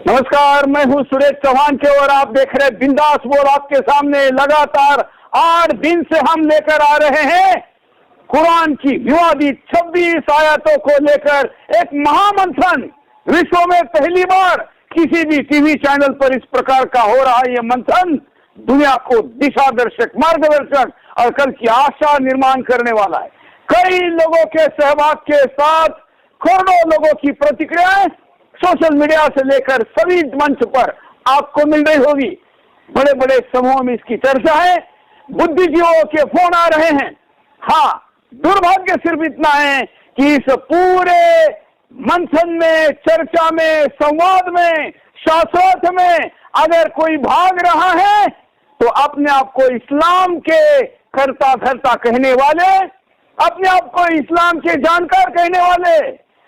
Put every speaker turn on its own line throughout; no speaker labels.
नमस्कार, मैं हूं सुरेश चौहान के और आप देख रहे बिंदास बोल। आपके सामने लगातार 8 दिन से हम लेकर आ रहे हैं कुरान की विवादित 26 आयतों को लेकर एक महामंथन। विश्व में पहली बार किसी भी टीवी चैनल पर इस प्रकार का हो रहा है। यह मंथन दुनिया को दिशा दर्शक, मार्गदर्शक और कल की आशा निर्माण करने वाला है। कई लोगों के सहभाग के साथ करोड़ों लोगों की प्रतिक्रियाएं सोशल मीडिया से लेकर सभी मंच पर आपको मिल रही होगी। बड़े बड़े समूहों में इसकी चर्चा है, बुद्धिजीवियों के फोन आ रहे हैं। हाँ, दुर्भाग्य सिर्फ इतना है कि इस पूरे मंथन में, चर्चा में, संवाद में, शास्त्रार्थ में अगर कोई भाग रहा है तो अपने आप को इस्लाम के करता धरता कहने वाले, अपने आप को इस्लाम के जानकार कहने वाले,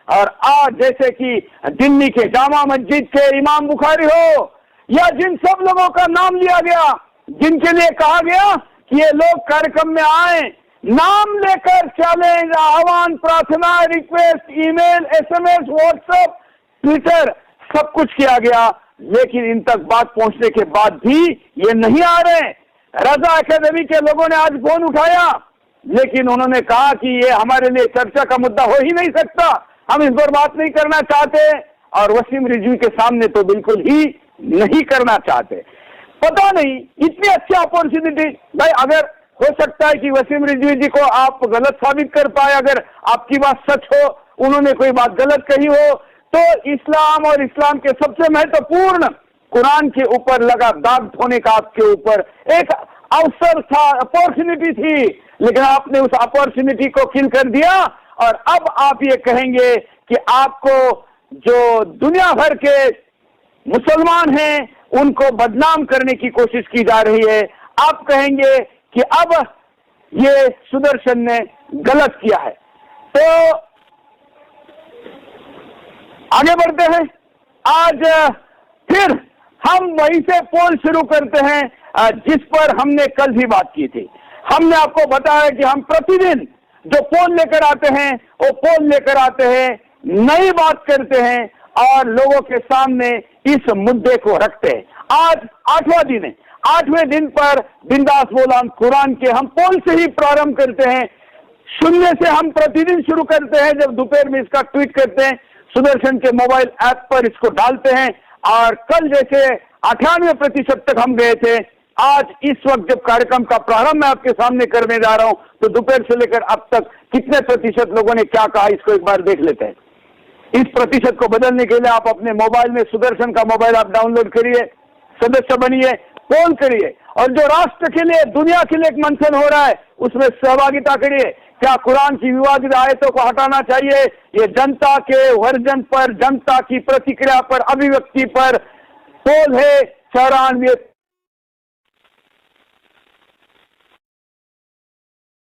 और आज जैसे कि दिल्ली के जामा मस्जिद के इमाम बुखारी हो या जिन सब लोगों का नाम लिया गया, जिनके लिए कहा गया कि ये लोग कार्यक्रम में आए, नाम लेकर चैलेंज, आह्वान, प्रार्थना, request, email, SMS, WhatsApp, Twitter सब कुछ किया गया, लेकिन इन तक बात पहुंचने के बाद भी ये नहीं आ रहे। रजा अकेडमी के लोगों ने आज फोन उठाया, लेकिन उन्होंने कहा कि ये हमारे लिए चर्चा का मुद्दा हो ही नहीं सकता, हम इस पर बात नहीं करना चाहते, और वसीम रिजवी के सामने तो बिल्कुल ही नहीं करना चाहते। पता नहीं इतनी अच्छी अपॉर्चुनिटी, भाई अगर हो सकता है कि वसीम रिजवी जी को आप गलत साबित कर पाए, अगर आपकी बात सच हो, उन्होंने कोई बात गलत कही हो, तो इस्लाम और इस्लाम के सबसे महत्वपूर्ण कुरान के ऊपर लगा दाग धोने का आपके ऊपर एक अवसर था, अपॉर्चुनिटी थी, लेकिन आपने उस अपॉर्चुनिटी को किल कर दिया। और अब आप ये कहेंगे कि आपको जो दुनिया भर के मुसलमान हैं उनको बदनाम करने की कोशिश की जा रही है। आप कहेंगे कि अब ये सुदर्शन ने गलत किया है। तो आगे बढ़ते हैं। आज फिर हम वहीं से पोल शुरू करते हैं जिस पर हमने कल भी बात की थी। हमने आपको बताया कि हम प्रतिदिन जो पोल लेकर आते हैं वो पोल लेकर आते हैं, नई बात करते हैं और लोगों के सामने इस मुद्दे को रखते हैं। आज 8वां दिन है। 8वें दिन पर बिंदास बोला कुरान के हम पोल से ही प्रारंभ करते हैं। शून्य से हम प्रतिदिन शुरू करते हैं। जब दोपहर में इसका ट्वीट करते हैं, सुदर्शन के मोबाइल ऐप पर इसको डालते हैं, और कल जैसे 98% तक हम गए थे, आज इस वक्त जब कार्यक्रम का प्रारंभ मैं आपके सामने करने जा रहा हूं, तो दोपहर से लेकर अब तक कितने प्रतिशत लोगों ने क्या कहा, इसको एक बार देख लेते हैं। इस प्रतिशत को बदलने के लिए आप अपने मोबाइल में सुदर्शन का मोबाइल आप डाउनलोड करिए, सदस्य बनिए, पोल करिए, और जो राष्ट्र के लिए, दुनिया के लिए एक मंथन हो रहा है उसमें सहभागिता करिए। क्या कुरान की विवादित आयतों को हटाना चाहिए? ये जनता के वर्जन पर, जनता की प्रतिक्रिया पर, अभिव्यक्ति पर पोल है। 94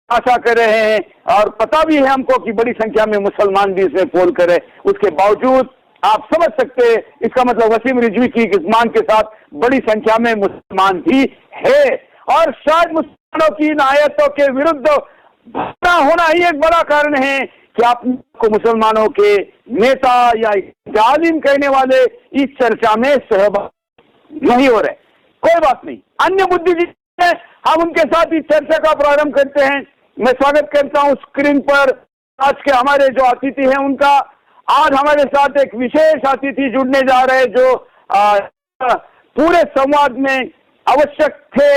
आशा कर रहे हैं, और पता भी है हमको कि बड़ी संख्या में मुसलमान भी इसमें पोल करे। उसके बावजूद आप समझ सकते हैं, इसका मतलब वसीम रिजवी की मांग के साथ बड़ी संख्या में मुसलमान भी है, और शायद मुसलमानों की इन आयतों के विरुद्ध भावना होना ही एक बड़ा कारण है कि आपको मुसलमानों के नेता या जालिम कहने वाले इस चर्चा में सहभागी नहीं हो रहे। कोई बात नहीं, अन्य बुद्धिजीवी हैं, हम उनके साथ इस चर्चा का प्रारंभ करते हैं। मैं स्वागत करता हूं स्क्रीन पर आज के हमारे जो अतिथि हैं उनका। आज हमारे साथ एक विशेष अतिथि जुड़ने जा रहे हैं जो पूरे संवाद में आवश्यक थे।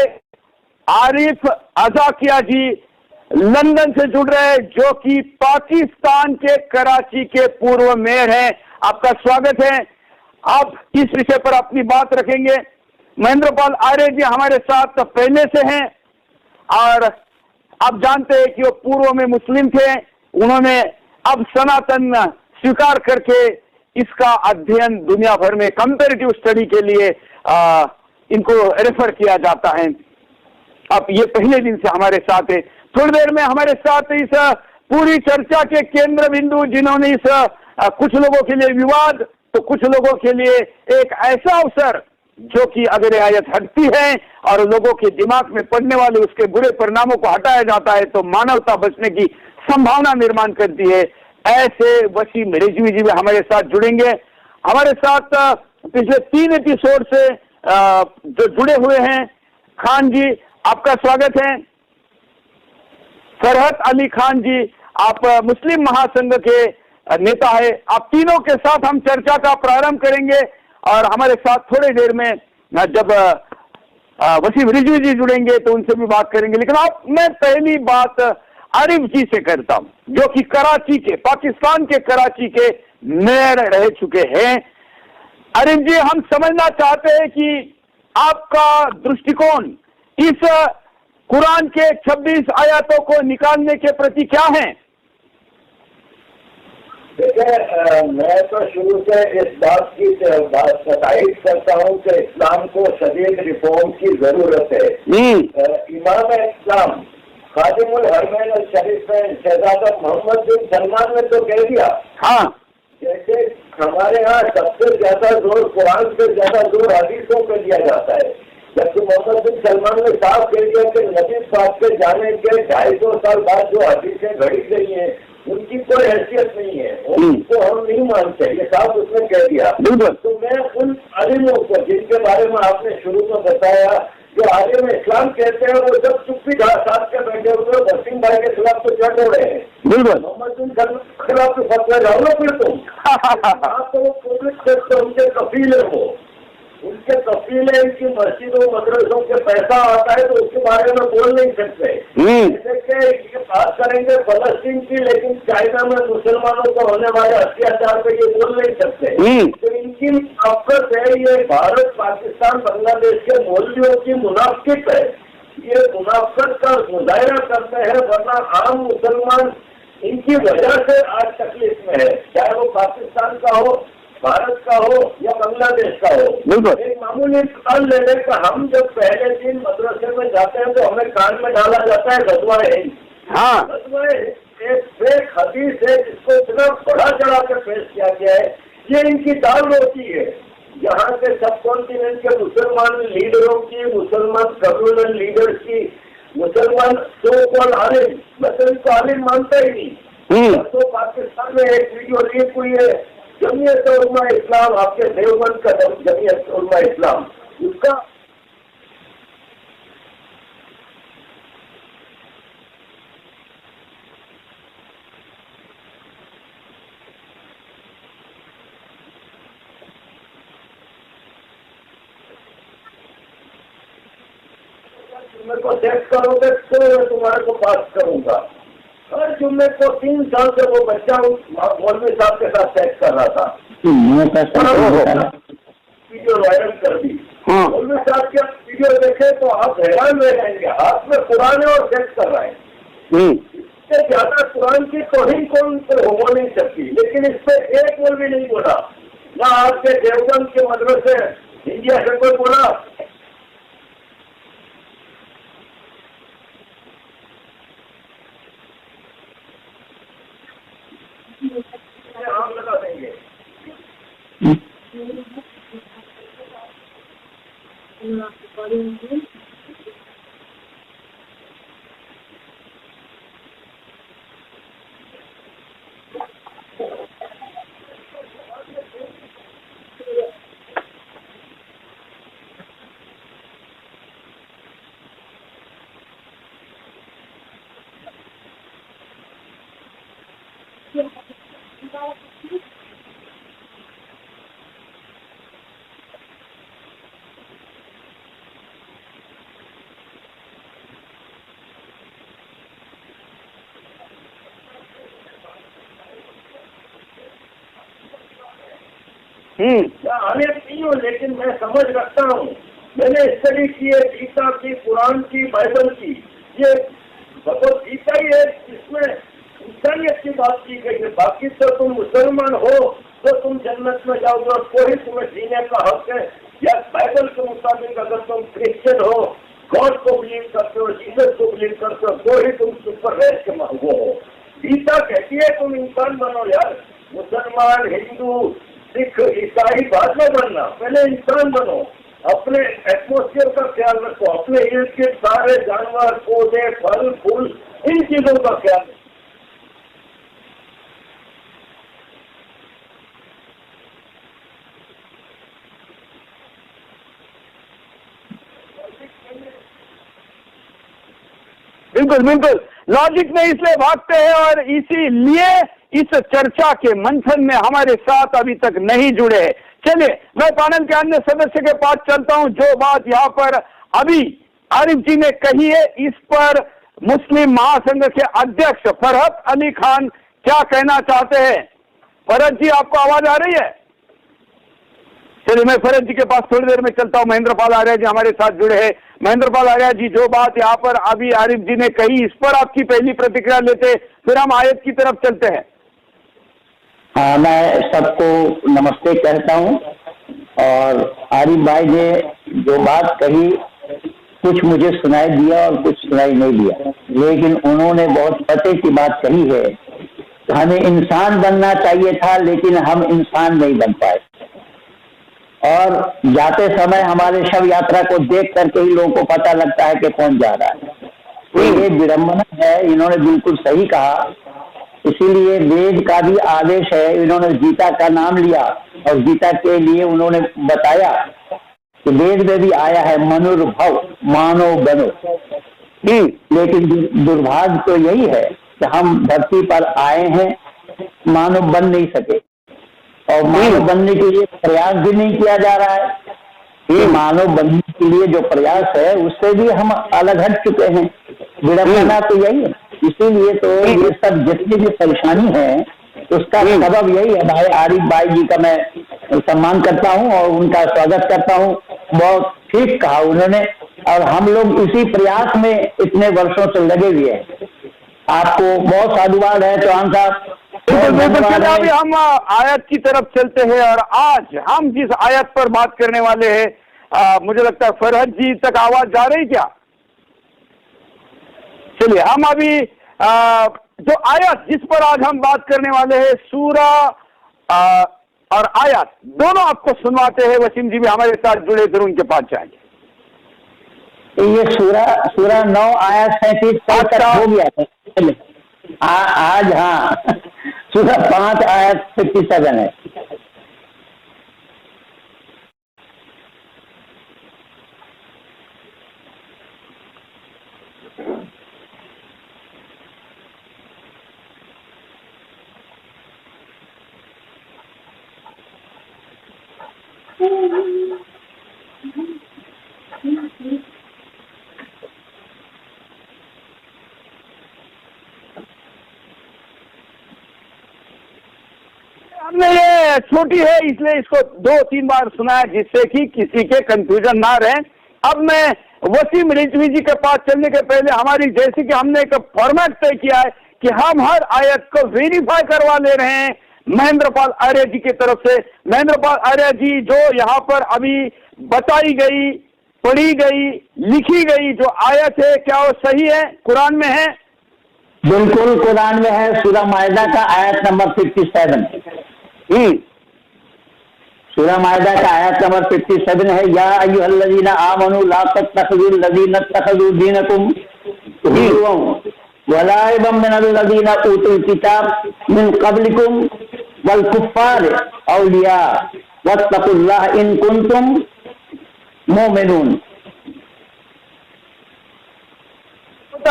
आरिफ अजाकिया जी लंदन से जुड़ रहे हैं, जो कि पाकिस्तान के कराची के पूर्व मेयर हैं। आपका स्वागत है। आप इस विषय पर अपनी बात रखेंगे। महेंद्रपाल आर्य जी हमारे साथ पहले से हैं, और आप जानते हैं कि वो पूर्व में मुस्लिम थे। उन्होंने अब सनातन स्वीकार करके इसका अध्ययन दुनिया भर में कंपैरेटिव स्टडी के लिए इनको रेफर किया जाता है। अब ये पहले दिन से हमारे साथ है। थोड़ी देर में हमारे साथ इस पूरी चर्चा के केंद्र बिंदु, जिन्होंने इस कुछ लोगों के लिए विवाद तो कुछ लोगों के लिए एक ऐसा अवसर जो कि अगर आयत हटती है और लोगों के दिमाग में पड़ने वाले उसके बुरे परिणामों को हटाया जाता है तो मानवता बचने की संभावना निर्माण करती है, ऐसे वसीम रिजवी जी हमारे साथ जुड़ेंगे। हमारे साथ पिछले 3 एपिसोड से जो जुड़े हुए हैं। खान जी, आपका स्वागत है। फरहत अली खान जी, आप मुस्लिम महासंघ के नेता है। आप तीनों के साथ हम चर्चा का प्रारंभ करेंगे और हमारे साथ थोड़ी देर में जब वसीम रिजवी जी जुड़ेंगे तो उनसे भी बात करेंगे। लेकिन आप, मैं पहली बात आरिफ जी से करता हूं, जो कि कराची के, पाकिस्तान के कराची के मेयर रह चुके हैं। आरिफ जी, हम समझना चाहते हैं कि आपका दृष्टिकोण इस कुरान के 26 आयतों को निकालने के प्रति क्या है?
देखिए, मैं तो शुरू से इस बात की तारीफ करता हूँ कि इस्लाम को शदीद रिफॉर्म की जरूरत है। इमाम इस्लाम खादिमुल हरमैन अल शरीफ में शहजादा मोहम्मद बिन सलमान ने तो कह दिया,
हाँ,
जैसे हमारे यहाँ सबसे ज्यादा जोर कुरान से ज्यादा जोर हदीसों पर दिया जाता है, जबकि मोहम्मद बिन सलमान ने साफ कह दिया कि नबी पाक के जाने के 250 साल बाद जो हदीसें घड़ी गई हैं उनकी कोई हैसियत नहीं है, उनको हम नहीं मानते, ये साफ उसने कह दिया। तो मैं उन अलिमों को जिनके बारे में आपने शुरू में बताया, जो आलिम इस्लाम कहते हैं, वो जब चुप्पी साथ के बैठे हुए वसीम भाई के खिलाफ तो चढ़ रहे हैं, मोहम्मद बिन सलमान के खिलाफ तो फतवा जाओ ना फिर तुम। आप तो पब्लिक से उनके कफील है, वो उनके कफील है, इनकी मस्जिदों मदरसों के पैसा आता है तो उसके बारे में बोल नहीं सकते। जैसे कि ये बात करेंगे फलस्तीन की, लेकिन चाइना में मुसलमानों को होने वाले अत्याचार पे ये बोल नहीं सकते। तो इनकी नफरत है, ये भारत पाकिस्तान बांग्लादेश के मौलवियों की मुनाफिक है, ये मुनाफिक का मुजाहरा करते हैं, वरना आम मुसलमान इनकी वजह से आज तकलीफ में है, चाहे वो पाकिस्तान का हो, भारत का हो या बांग्लादेश का हो। एक मामूली काल ले लें कि हम जब पहले दिन मदरसे में जाते हैं तो हमें कान में डाला जाता है गजवाए। हाँ, गजवाए एक फेक हदीस है जिसको इतना बड़ा चढ़ा कर पेश किया गया है, ये इनकी दाल रोटी है। यहाँ के सब कॉन्टिनेंट के मुसलमान लीडरों की, मुसलमान कम्युनल लीडर्स की, मुसलमान सो कॉल्ड आलिम, मैं तो इनको आलिम मानता ही नहीं। तो पाकिस्तान में एक वीडियो लीक हुई है, जमीयत उलमा इस्लाम, आपके देवबंद का जमीयत उलमा इस्लाम, उसका जुम्मे को चेक करोगे तो मैं तुम्हारे को पास करूंगा। हर जुम्मे को 3 साल से वो बच्चा मौलवी साहब के साथ सेक्स कर रहा था, वीडियो वायरल कर दी। मौलवी साहब के वीडियो देखे तो आप हैरान रह जाएंगे, हाथ में कुरान और सेक्स कर रहे हैं। इससे ज्यादा कुरान की तौहीन कौन हो नहीं सकती, लेकिन इस पे एक मौलवी नहीं बोला, ना आपके देवबंद के मदरसे इंडिया से कोई बोला। हम लगा देंगे। आमिर नहीं हूँ, लेकिन मैं समझ रखता हूँ, मैंने स्टडी की है गीता की, कुरान की, बाइबल की। ये भगवत गीता ही है जिसमें इंसानियत की बात की गई है। बाकी तो तुम मुसलमान हो तो तुम जन्नत में जाओगे और कोई तुम्हें जीने का हक है, या बाइबल के मुताबिक अगर तुम क्रिश्चियन हो, गॉड को बिलीव करते हो, जीसस को बिलीव करते हो, तो ही तुम सुपर रेस के वो हो। गीता कहती है तुम इंसान बनो यार, मुसलमान, हिंदू, सिख, ईसाई बाद में बनना, पहले इंसान बनो, अपने एटमोस्फियर का ख्याल रखो, अपने इर्द गिर्द सारे जानवर, पौधे, फल, फूल, इन चीजों का ख्याल रखो।
बिल्कुल बिल्कुल, लॉजिक में इसलिए भागते हैं और इसीलिए इस चर्चा के मंथन में हमारे साथ अभी तक नहीं जुड़े। चलिए मैं पैनल के अन्य सदस्य के पास चलता हूं। जो बात यहाँ पर अभी आरिफ जी ने कही है, इस पर मुस्लिम महासंघ के अध्यक्ष फरहत अली खान क्या कहना चाहते हैं? फरहत जी, आपको आवाज आ रही है? चलिए मैं फरहत जी के पास थोड़ी देर में चलता हूं। महेंद्र पाल आर्या जी हमारे साथ जुड़े हैं। महेंद्र पाल आर्या जी, जो बात यहाँ पर अभी आरिफ जी ने कही, इस पर आपकी पहली प्रतिक्रिया लेते, फिर हम आयत की तरफ चलते हैं।
हाँ, मैं सबको नमस्ते कहता हूँ। और आरिफ भाई ने जो बात कही, कुछ मुझे सुनाई दिया और कुछ सुनाई नहीं दिया, लेकिन उन्होंने बहुत पते की बात कही है। हमें इंसान बनना चाहिए था, लेकिन हम इंसान नहीं बन पाए। और जाते समय हमारे शव यात्रा को देख करके ही लोगों को पता लगता है कि कौन जा रहा है। तो ये विडम्बना है। इन्होंने बिल्कुल सही कहा। इसीलिए वेद का भी आदेश है। इन्होंने गीता का नाम लिया और गीता के लिए उन्होंने बताया कि वेद में भी आया है मनुर्भव, मानव बनो। लेकिन दुर्भाग्य तो यही है कि हम धरती पर आए हैं, मानव बन नहीं सके, और मानव बनने के लिए प्रयास भी नहीं किया जा रहा है। मानव बनने के लिए जो प्रयास है उससे भी हम अलग हट चुके हैं। विडम्बना तो यही है। इसीलिए तो ये सब जितनी भी परेशानी है उसका सबब यही है। भाई आरिफ भाई जी का मैं सम्मान करता हूँ और उनका स्वागत करता हूँ। बहुत ठीक कहा उन्होंने, और हम लोग इसी प्रयास में इतने वर्षों से लगे हुए हैं। आपको बहुत साधुवाद है चौहान साहब।
अभी हम आयत की तरफ चलते हैं और आज हम जिस आयत पर बात करने वाले हैं, मुझे लगता है फरहत जी तक आवाज जा रही क्या? चलिए हम अभी जो आयत जिस पर आज हम बात करने वाले हैं, सूरा और आयत दोनों आपको सुनवाते हैं। वसीम जी भी हमारे साथ जुड़े, फिर उनके पास जाएंगे।
ये सूरा 9 आयत 37 तक हो गया था। आज हाँ सूरा 5 आयत 57 है।
हमने ये छोटी है इसलिए इसको 2-3 बार सुना है, जिससे कि किसी के कंफ्यूजन ना रहे। अब मैं वसीम रिजवी जी के पास चलने के पहले हमारी, जैसे कि हमने एक फॉर्मेट तय किया है कि हम हर आयत को वेरीफाई करवा ले रहे हैं महेंद्र पाल आर्या जी की तरफ से। महेंद्र पाल आर्या जी, जो यहाँ पर अभी बताई गई, पढ़ी गई, लिखी गई जो आयत है, क्या वो सही है, कुरान में है?
बिल्कुल कुरान में है। सूरा मायदा का आयत नंबर 57। सूरा मायदा का आयत नंबर 57 है। या अय्युहल्लज़ीना आमनू ला तत्तखिज़ुल्लज़ीना इत्तखज़ू दीनकुम हुज़ुवन व लाइबम मिनल्लज़ीना ऊतुल किताब मिन क़ब्लिकुम वल कुफ़्फ़ार औलिया वत्तक़ुल्लाह इन कुंतुम मुमिनून।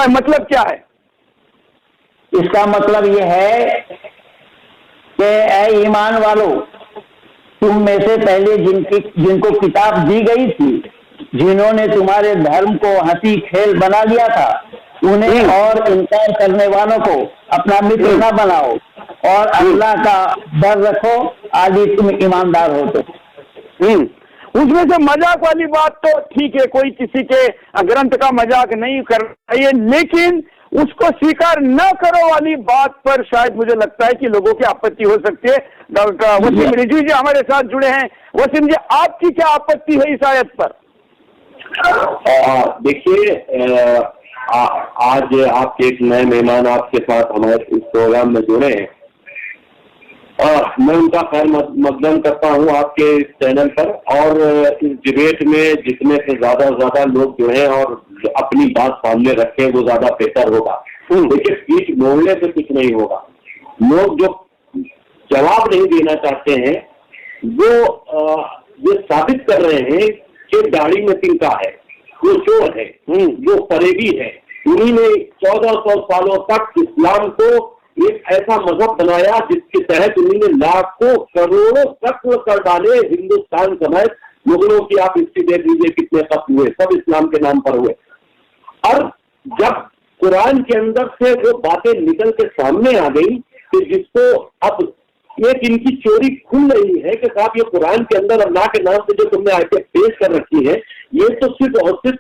मतलब क्या है?
इसका मतलब ये है कि ऐ ईमान वालों, तुम में से पहले जिनको किताब दी गई थी, जिन्होंने तुम्हारे धर्म को हंसी खेल बना लिया था, उन्हें और इनकार करने वालों को अपना मित्र न बनाओ और अल्लाह का डर रखो, आदि तुम ईमानदार हो तो।
उसमें से मजाक वाली बात तो ठीक है, कोई किसी के ग्रंथ का मजाक नहीं कर रही है, लेकिन उसको स्वीकार न करो वाली बात पर शायद मुझे लगता है कि लोगों की आपत्ति हो सकती है। डॉक्टर वसीम रिजवी जी हमारे साथ जुड़े हैं। वसीम जी, आपकी क्या आपत्ति है इस आयत पर?
देखिए, आज आपके एक नए मेहमान आपके साथ हमारे इस प्रोग्राम में जुड़े हैं और मैं उनका खैर मकदम करता हूँ आपके चैनल पर। और इस डिबेट में जितने से ज्यादा लोग जो हैं और अपनी बात सामने रखें वो ज्यादा बेहतर होगा। देखिए, पीठ मोड़ने से कुछ नहीं होगा। लोग जो जवाब नहीं देना चाहते हैं वो ये साबित कर रहे हैं कि दाढ़ी में तिनका है, वो चोर है, वो फरेबी है, उन्हीं ने 1400 सालों तक इस्लाम को एक ऐसा मजहब बनाया जिसके तहत उन्होंने लाखों करोड़ों कत्ल कर डाले हिंदुस्तान समेत। मुगलों की आप हिस्ट्री देख लीजिए, कितने कत्ल हुए, सब इस्लाम के नाम पर हुए। और जब कुरान के अंदर से वो बातें निकल के सामने आ गई कि जिसको अब एक इनकी चोरी खुल रही है कि साहब ये कुरान के अंदर अल्लाह के नाम से जो तुमने आयतें पेश कर रखी है, ये तो सिर्फ और सिर्फ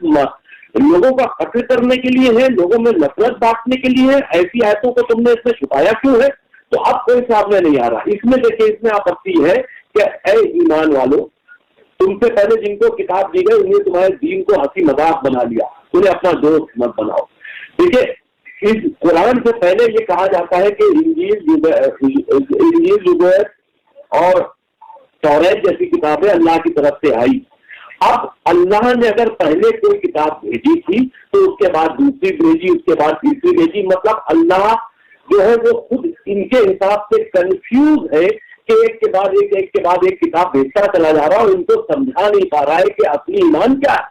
लोगों का कत्ल करने के लिए है, लोगों में नफरत बांटने के लिए है। ऐसी आयतों को तुमने इसमें छुपाया क्यों है? तो अब कोई सामने नहीं आ रहा। इसमें देखिए, इसमें आपत्ति है कि ऐ ईमान वालों, तुमसे पहले जिनको किताब दी गई उन्हें तुम्हारे दीन को हंसी मजाक बना लिया, उन्हें अपना दोस्त मत बनाओ। देखिए, इस कुरान से पहले ये कहा जाता है कि इंजील ज़ुबैर और तौरात जैसी किताबें अल्लाह की तरफ से आई। अब अल्लाह ने अगर पहले कोई किताब भेजी थी तो उसके बाद दूसरी भेजी, उसके बाद तीसरी भेजी। मतलब अल्लाह जो है वो खुद इनके हिसाब से कंफ्यूज है कि एक के बाद एक किताब भेजता चला जा रहा है और इनको समझा नहीं पा रहा है कि असली ईमान क्या है।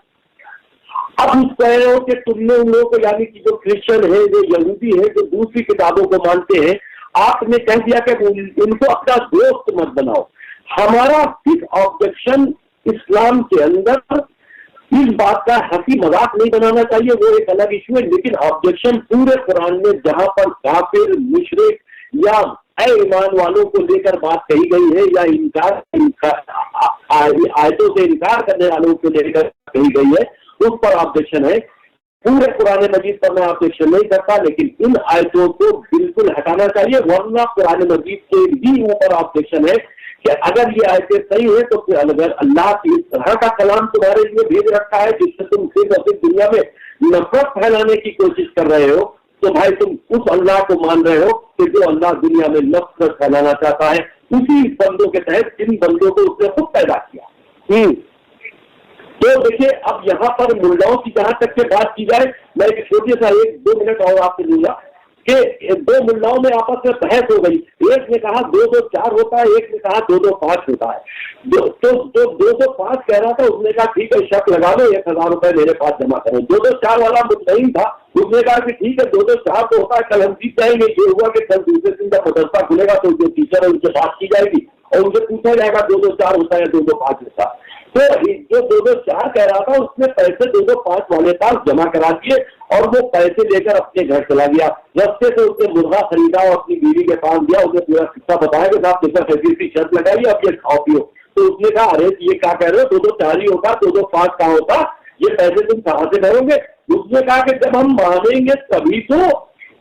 अब उस कह रहे हो कि तुमने उन लोगों को, यानी कि जो क्रिश्चियन है, जो यहूदी है, जो दूसरी किताबों को मानते हैं, आपने कह दिया कि उनको अपना दोस्त मत बनाओ। हमारा सिर्फ ऑब्जेक्शन इस्लाम के अंदर इस बात का हंसी मजाक नहीं बनाना चाहिए, वो एक अलग इशू है। लेकिन ऑब्जेक्शन पूरे कुरान में जहां पर काफिर, मुशरिक या ऐ ईमान वालों को लेकर बात कही गई है या आयतों से इनकार करने वालों को लेकर कही गई है, उस पर ऑब्जेक्शन है। पूरे कुरान मजीद पर मैं ऑब्जेक्शन नहीं करता, लेकिन इन आयतों को बिल्कुल हटाना चाहिए। वरना कुरान मजीद के भी ऊपर ऑब्जेक्शन है कि अगर ये आयतें सही है तो फिर अगर अल्लाह की इस तरह का कलाम तुम्हारे लिए भेज रखा है जिससे तुम सिर्फ अपनी दुनिया में नफरत फैलाने की कोशिश कर रहे हो, तो भाई तुम उस अल्लाह को मान रहे हो कि जो अल्लाह दुनिया में नफरत फैलाना चाहता है, उसी बंदों के तहत जिन बंदों को उसने खुद पैदा किया। तो देखिए, अब यहाँ पर मुल्लाओं की जहां तक के बात की जाए, मैं एक छोटे सा 1-2 मिनट और आपसे दूंगा कि 2 मुल्लाओं में आपस में बहस हो गई। एक ने कहा 2-2-4 होता है, एक ने कहा 2-2-5 होता है। तो 2-2-5 कह रहा था, उसने कहा ठीक है, शक लगा लो, 1000 रुपए मेरे पास जमा करो। 2-2-4 वाला मुतमईन था, उसने कहा कि ठीक है 2-2-4 तो होता है, कल हम जीत जाएंगे। ये हुआ कि कल दूसरे दिन जब मदरसा खुलेगा तो जो टीचर है उनसे बात की जाएगी और उनसे पूछा जाएगा 2-2-4 होता है या 2-2-5 होता है। तो जो 2-2-4 कह रहा था उसने पैसे 2-2-5 वाले पास जमा करा दिए और वो पैसे लेकर अपने घर चला गया। रस्ते से उसने मुर्गा खरीदा और अपनी बीवी के पास दिया, उसे पूरा किस्सा बताया कि साहब देखकर ऐसी शर्त लगाई, अब ये खाओ पियो। तो उसने कहा अरे ये क्या कह रहे हो, 2-2-4 ही होता, 2-2-5 का होता, ये पैसे तुम कहाँ से भरोगे? उसने कहा कि जब हम मानेंगे तभी तो,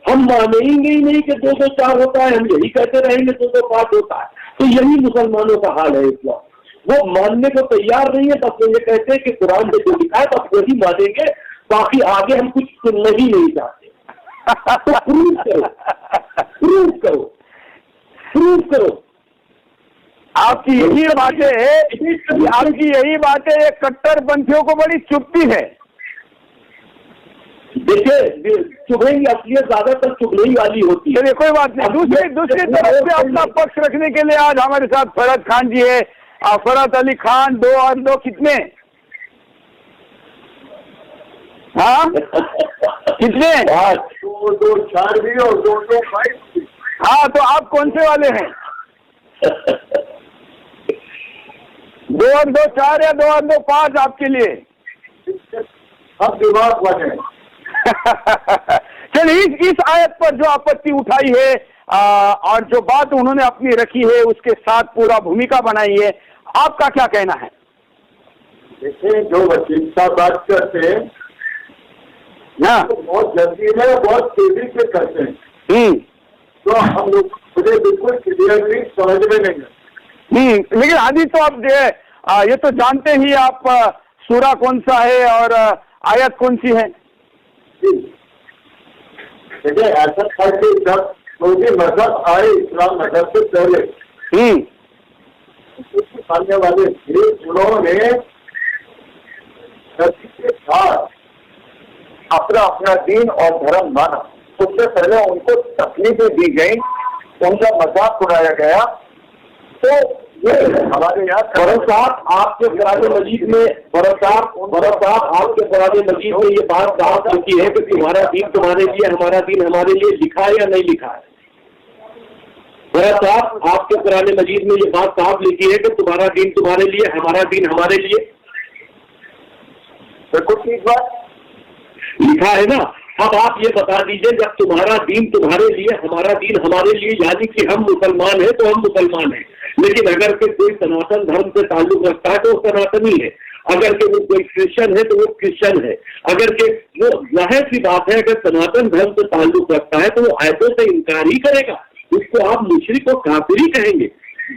हम मानेंगे ही नहीं कि 2-2-4 होता है, हम यही कहते रहेंगे 2-2-5 होता है। तो यही मुसलमानों का हाल है इस्लाम, वो मानने को तैयार नहीं है। बस ये कहते हैं कि कुरान में जो लिखा है बस वही मानेंगे, बाकी आगे हम कुछ सुनना ही नहीं चाहते। तो प्रूव करो।
आपकी यही बातें ये कट्टरपंथियों को बड़ी चुभती है।
देखिए, चुभेंगी, असलियत ज्यादातर चुभने वाली होती है।
कोई बात नहीं। दूसरी तरफ से अपना पक्ष रखने के लिए आज हमारे साथ फरहत खान जी है। फरहत अली खान, 2 और 2 कितने? हाँ कितने?
2-2-4 भी और 2-2-5 भी।
हाँ, तो आप कौन से वाले हैं? 2 और 2-4 या 2 और 2-5 आपके लिए?
हम दिमाग वाले हैं।
चलिए, इस आयत पर जो आपत्ति उठाई है और जो बात उन्होंने अपनी रखी है उसके साथ पूरा भूमिका बनाई है, आपका क्या कहना है?
देखिए, जो वकील साहब बात करते हैं ना, तो बहुत जल्दी में बहुत तेजी से करते हैं। तो हम लोग मुझे बिल्कुल क्लियरली समझ में नहीं है।
लेकिन आदि तो आप ये तो जानते ही आप सूरा कौन सा है और आयत कौन सी है?
देखिए, ऐसा था कि जब मुझे मजहब आए, इस्लाम मजहब से पहले मानने वाले थे, उन्होंने के साथ अपना अपना दीन और धर्म माना। उससे पहले उनको तकलीफें दी गई, उनका मजाक उड़ाया गया। तो हमारे यहाँ
फरज साहब आपके कुरान मजीद में फरज साहब आपके कुरान मजीद में ये बात साफ लिखी है कि तुम्हारा दीन तुम्हारे लिए, हमारा दीन हमारे लिए, लिखा है या नहीं लिखा है? फरज साहब आपके कुरान मजीद में ये बात साफ लिखी है कि तुम्हारा दीन तुम्हारे लिए, हमारा दीन हमारे लिए,
बिल्कुल ठीक बात
लिखा है ना? अब आप ये बता दीजिए, जब तुम्हारा दीन तुम्हारे लिए, हमारा दीन हमारे लिए, यानी कि हम मुसलमान हैं तो हम मुसलमान हैं, लेकिन अगर के कोई सनातन धर्म से ताल्लुक रखता है तो वो सनातनी है, अगर के वो कोई क्रिश्चियन है तो वो क्रिश्चियन है, अगर के वो जाहिर सी बात है अगर सनातन धर्म से ताल्लुक रखता है तो वो आयतों से इनकार ही करेगा, उसको आप मुशरिक और काफिर ही कहेंगे।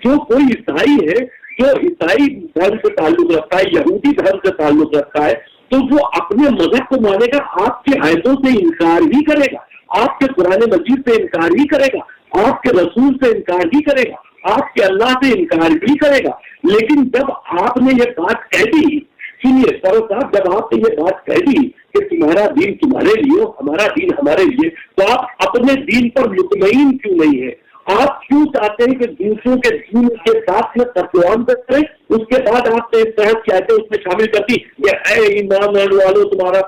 जो कोई ईसाई है, जो ईसाई धर्म से ताल्लुक रखता है, यहूदी धर्म से ताल्लुक रखता है, तो वो अपने मजहब को मानेगा, आपके आयतों से इनकार ही करेगा, आपके कुरान मजीद से इनकार ही करेगा, आपके रसूल से इनकार ही करेगा, आपके अल्लाह से इनकार ही करेगा। लेकिन जब आपने ये बात कह दी, सुनिए फरोज साहब, जब आपने ये बात कह दी कि तुम्हारा दीन तुम्हारे लिए, हमारा दीन हमारे लिए, तो आप अपने दीन पर मुतमईन क्यों नहीं है? आप क्यों चाहते हैं कि दूसरों के दीन के साथ में तत्वान करें? उसके बाद आपने इस तरह की आयतें उसमें शामिल कर दी, ये ऐ ईमान वालों तुम्हारा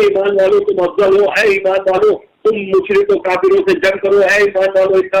ईमान वालों तुम अफजल हो, ऐ ईमान वालों तुम मुशरिकों काफिरों से जंग करो, ऐ ईमान वालों इसका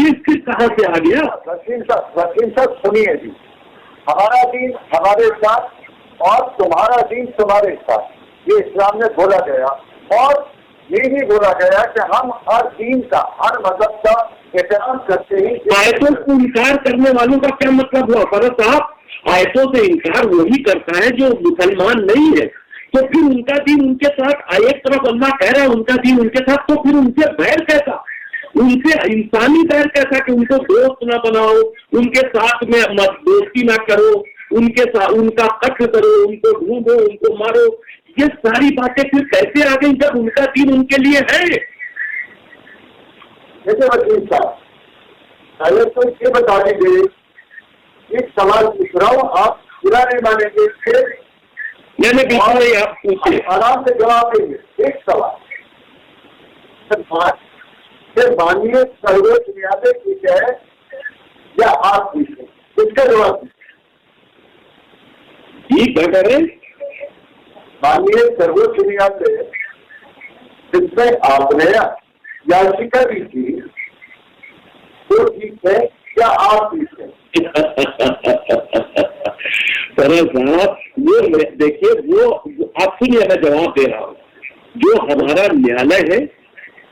ये किस कहां से आ गया?
वकील साहब सुनिए जी, हमारा दीन हमारे साथ और तुम्हारा दीन तुम्हारे साथ, ये इस्लाम में बोला गया, और ये भी बोला गया कि हम हर दीन का, हर मजहब का एहतराम करते हैं।
आयतों को इनकार करने वालों का क्या मतलब हुआ फरज साहब? आयतों से इनकार वही करता है जो मुसलमान नहीं है, तो फिर उनका दीन उनके साथ, एक तरफ अल्लाह कह रहा है उनका दीन उनके साथ, तो फिर उनसे बैर कैसा, उनसे इंसानी बैर कैसा कि उनको दोस्त ना बनाओ, उनके साथ में दोस्ती ना करो, उनके साथ उनका कत्ल करो, उनको ढूंढो, उनको मारो, ये सारी बातें फिर कैसे आ गई जब उनका दीन उनके लिए है?
देखिए वकील साहब, पहले तो ये बता दीजिए, एक सवाल पूछ रहा हूँ, आप पूरा नहीं मानेंगे, फिर
मैंने बिल्कुल नहीं, आप पूछिए,
आराम से जवाब देंगे। एक सवाल फिर माननीय सर्वोच्च न्यायालय ठीक है या आप पूछें, इसका जवाब
ठीक है करें।
माननीय सर्वोच्च न्यायालय जिसमें आपने याचिका भी की, वो ठीक है क्या आप ठीक है?
साहब वो देखिए, वो आप सुनिए, मैं जवाब दे रहा हूँ। जो हमारा न्यायालय है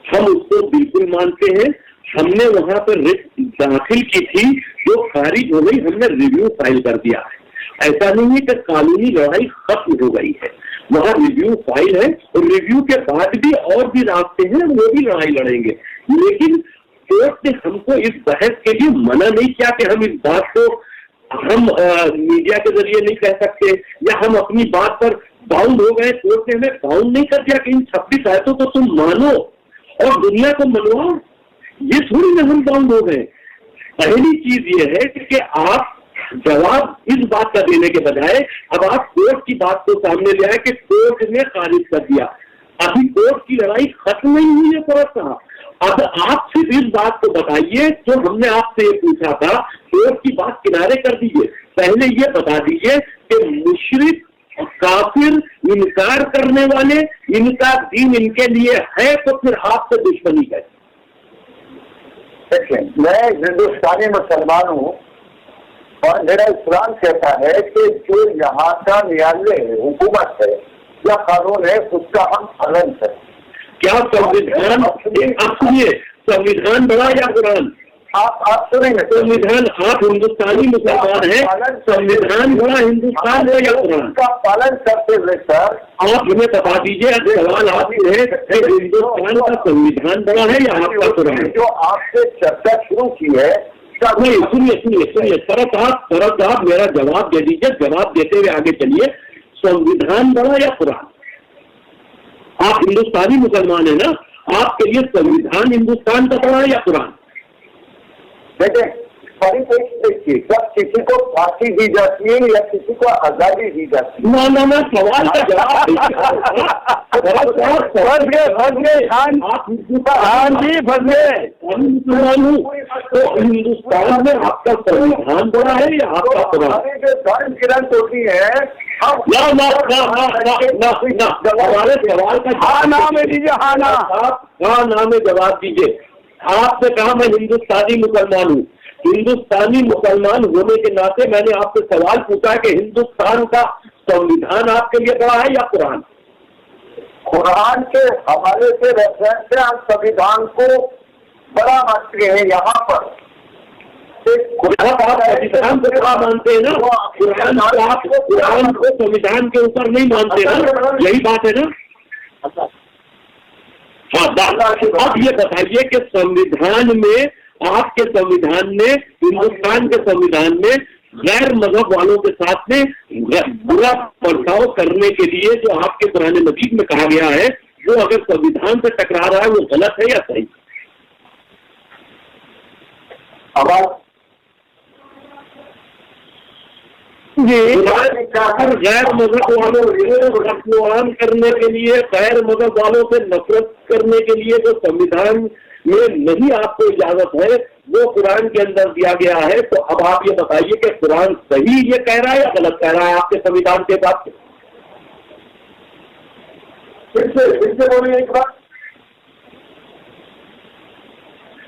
हम उसको बिल्कुल मानते हैं, हमने वहां पर रिट दाखिल की थी जो खारिज हो गई, हमने रिव्यू फाइल कर दिया है। ऐसा नहीं है कि कानूनी लड़ाई खत्म हो गई है, वहाँ रिव्यू फाइल है और रिव्यू के बाद भी और भी रास्ते हैं, वो भी लड़ाई लड़ेंगे। लेकिन कोर्ट ने हमको इस बहस के लिए मना नहीं किया कि हम इस बात को हम मीडिया के जरिए नहीं कह सकते या हम अपनी बात पर बाउंड हो गए। कोर्ट ने हमें बाउंड नहीं कर दिया कि इन 26 आयतों को तुम मानो और दुनिया को मनवाओ, ये थोड़ी ना हम बाउंड हो गए। पहली चीज ये है कि आप जवाब इस बात का देने के बजाय अब आप कोर्ट की बात को सामने ले आए कि कोर्ट ने खारिज कर दिया। अभी कोर्ट की लड़ाई खत्म नहीं हुई है फौज साहब। अब आप सिर्फ इस बात को बताइए जो हमने आपसे ये पूछा था, कोर्ट की बात किनारे कर दीजिए, पहले ये बता दीजिए कि मुशरिक काफिर इनकार करने वाले, इनका दीन इनके लिए है, तो फिर आपसे दुश्मनी है।
देखिए, मैं हिंदुस्तानी मुसलमान हूँ और मेरा इस्लाम कहता है कि जो यहाँ का न्यायालय है, हुकूमत है या कानून है, उसका हम पालन करें।
क्या संविधान, आप सुनिए, संविधान बड़ा या कुरान?
आप सुनेंगे,
संविधान, आप हिंदुस्तानी मुसलमान हैं, संविधान बड़ा हिंदुस्तान है या कुरान?
का पालन करते हुए सर
आप हमें बता दीजिए, सवाल आपसे है, हिंदुस्तान का संविधान बड़ा है या आपका कुरान?
जो आपसे चर्चा शुरू की है,
नहीं, सुनिए सरत साहब मेरा जवाब दे दीजिए, जवाब देते हुए आगे चलिए। संविधान बड़ा या कुरान? आप हिंदुस्तानी मुसलमान है ना, आपके लिए संविधान हिंदुस्तान का बड़ा है या कुरान?
देखिए, परिपेक्ष देखिए, जब किसी को फांसी दी जाती है या किसी को आजादी दी जाती है।
ना सवाल का जवाब
फंस गए हाँ जी फंस गए।
मुसलमान हूँ तो हिंदुस्तान में आपका संविधान बड़ा है या आपका कुरान?
जो धर्म ग्रंथ होती है
हमारे सवाल का
हाँ ना में दीजिए, हाँ ना
में जवाब दीजिए। आपने कहा मैं हिंदुस्तानी मुसलमान हूँ। हिंदुस्तानी मुसलमान होने के नाते मैंने आपसे सवाल पूछा कि हिंदुस्तान का संविधान आपके लिए बड़ा है या कुरान?
कुरान के हवाले से रेफरेंस से हम संविधान को बड़ा मानते हैं। यहाँ पर
आप संविधान को बड़ा मानते हैं ना? कुरान को संविधान के ऊपर नहीं मानते ना? यही बात है ना? हाँ, अब ये बताइए कि संविधान में, आपके संविधान में, हिंदुस्तान के संविधान में गैर मजहब वालों के साथ में बुरा बर्ताव करने के लिए जो आपके कुरान मजीद में कहा गया है, वो अगर संविधान से टकरा रहा है वो गलत है या सही?
जी
गैर मजहब वालों को अपमान करने के लिए, गैर मजहब वालों से नफरत करने के लिए जो संविधान में नहीं आपको इजाजत है वो कुरान के अंदर दिया गया है। तो अब आप ये बताइए कि कुरान सही ये कह रहा है या गलत कह रहा है आपके संविधान के हिसाब से?
फिर से बोलिए एक बार।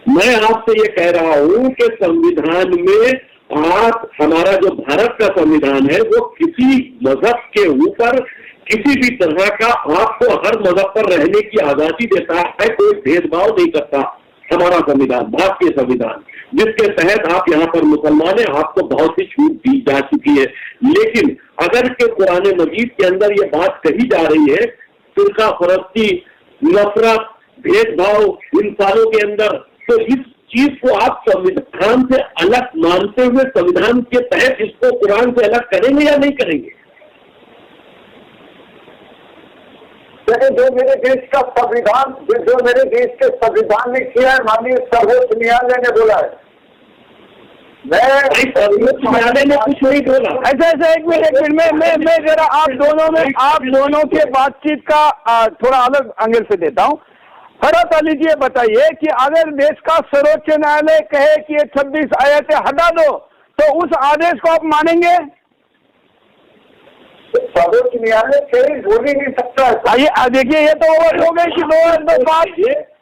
मैं आपसे ये कह रहा हूं कि संविधान में आप, हमारा जो भारत का संविधान है वो किसी मजहब के ऊपर किसी भी तरह का आपको हर मजहब पर रहने की आजादी देता है, कोई भेदभाव नहीं करता। हमारा संविधान, भारतीय संविधान, जिसके तहत आप यहाँ पर मुसलमान हैं, आपको बहुत सी छूट दी जा चुकी है। लेकिन अगर के कुरान मजीद के अंदर ये बात कही जा रही है फिरका फरस्ती, नफरत, भेदभाव इंसानों के अंदर, तो इस चीज को आप संविधान से अलग मानते हुए संविधान के तहत इसको कुरान से अलग करेंगे या नहीं करेंगे?
जो मेरे देश का संविधान, जो मेरे देश के संविधान ने किया है, माननीय सर्वोच्च न्यायालय ने बोला है। मैं
सर्वोच्च न्यायालय ने कुछ नहीं बोला।
ऐसा एक मिनट मैं जरा आप दोनों के बातचीत का थोड़ा अलग एंगल से देता हूँ। फरत अली जी बताइए कि अगर देश का सर्वोच्च न्यायालय कहे कि ये 26 आयतें हटा दो तो उस आदेश को आप मानेंगे?
सर्वोच्च न्यायालय कहीं बोल ही नहीं सकता।
आइए देखिए, ये तो हो गई कि 2-2-5,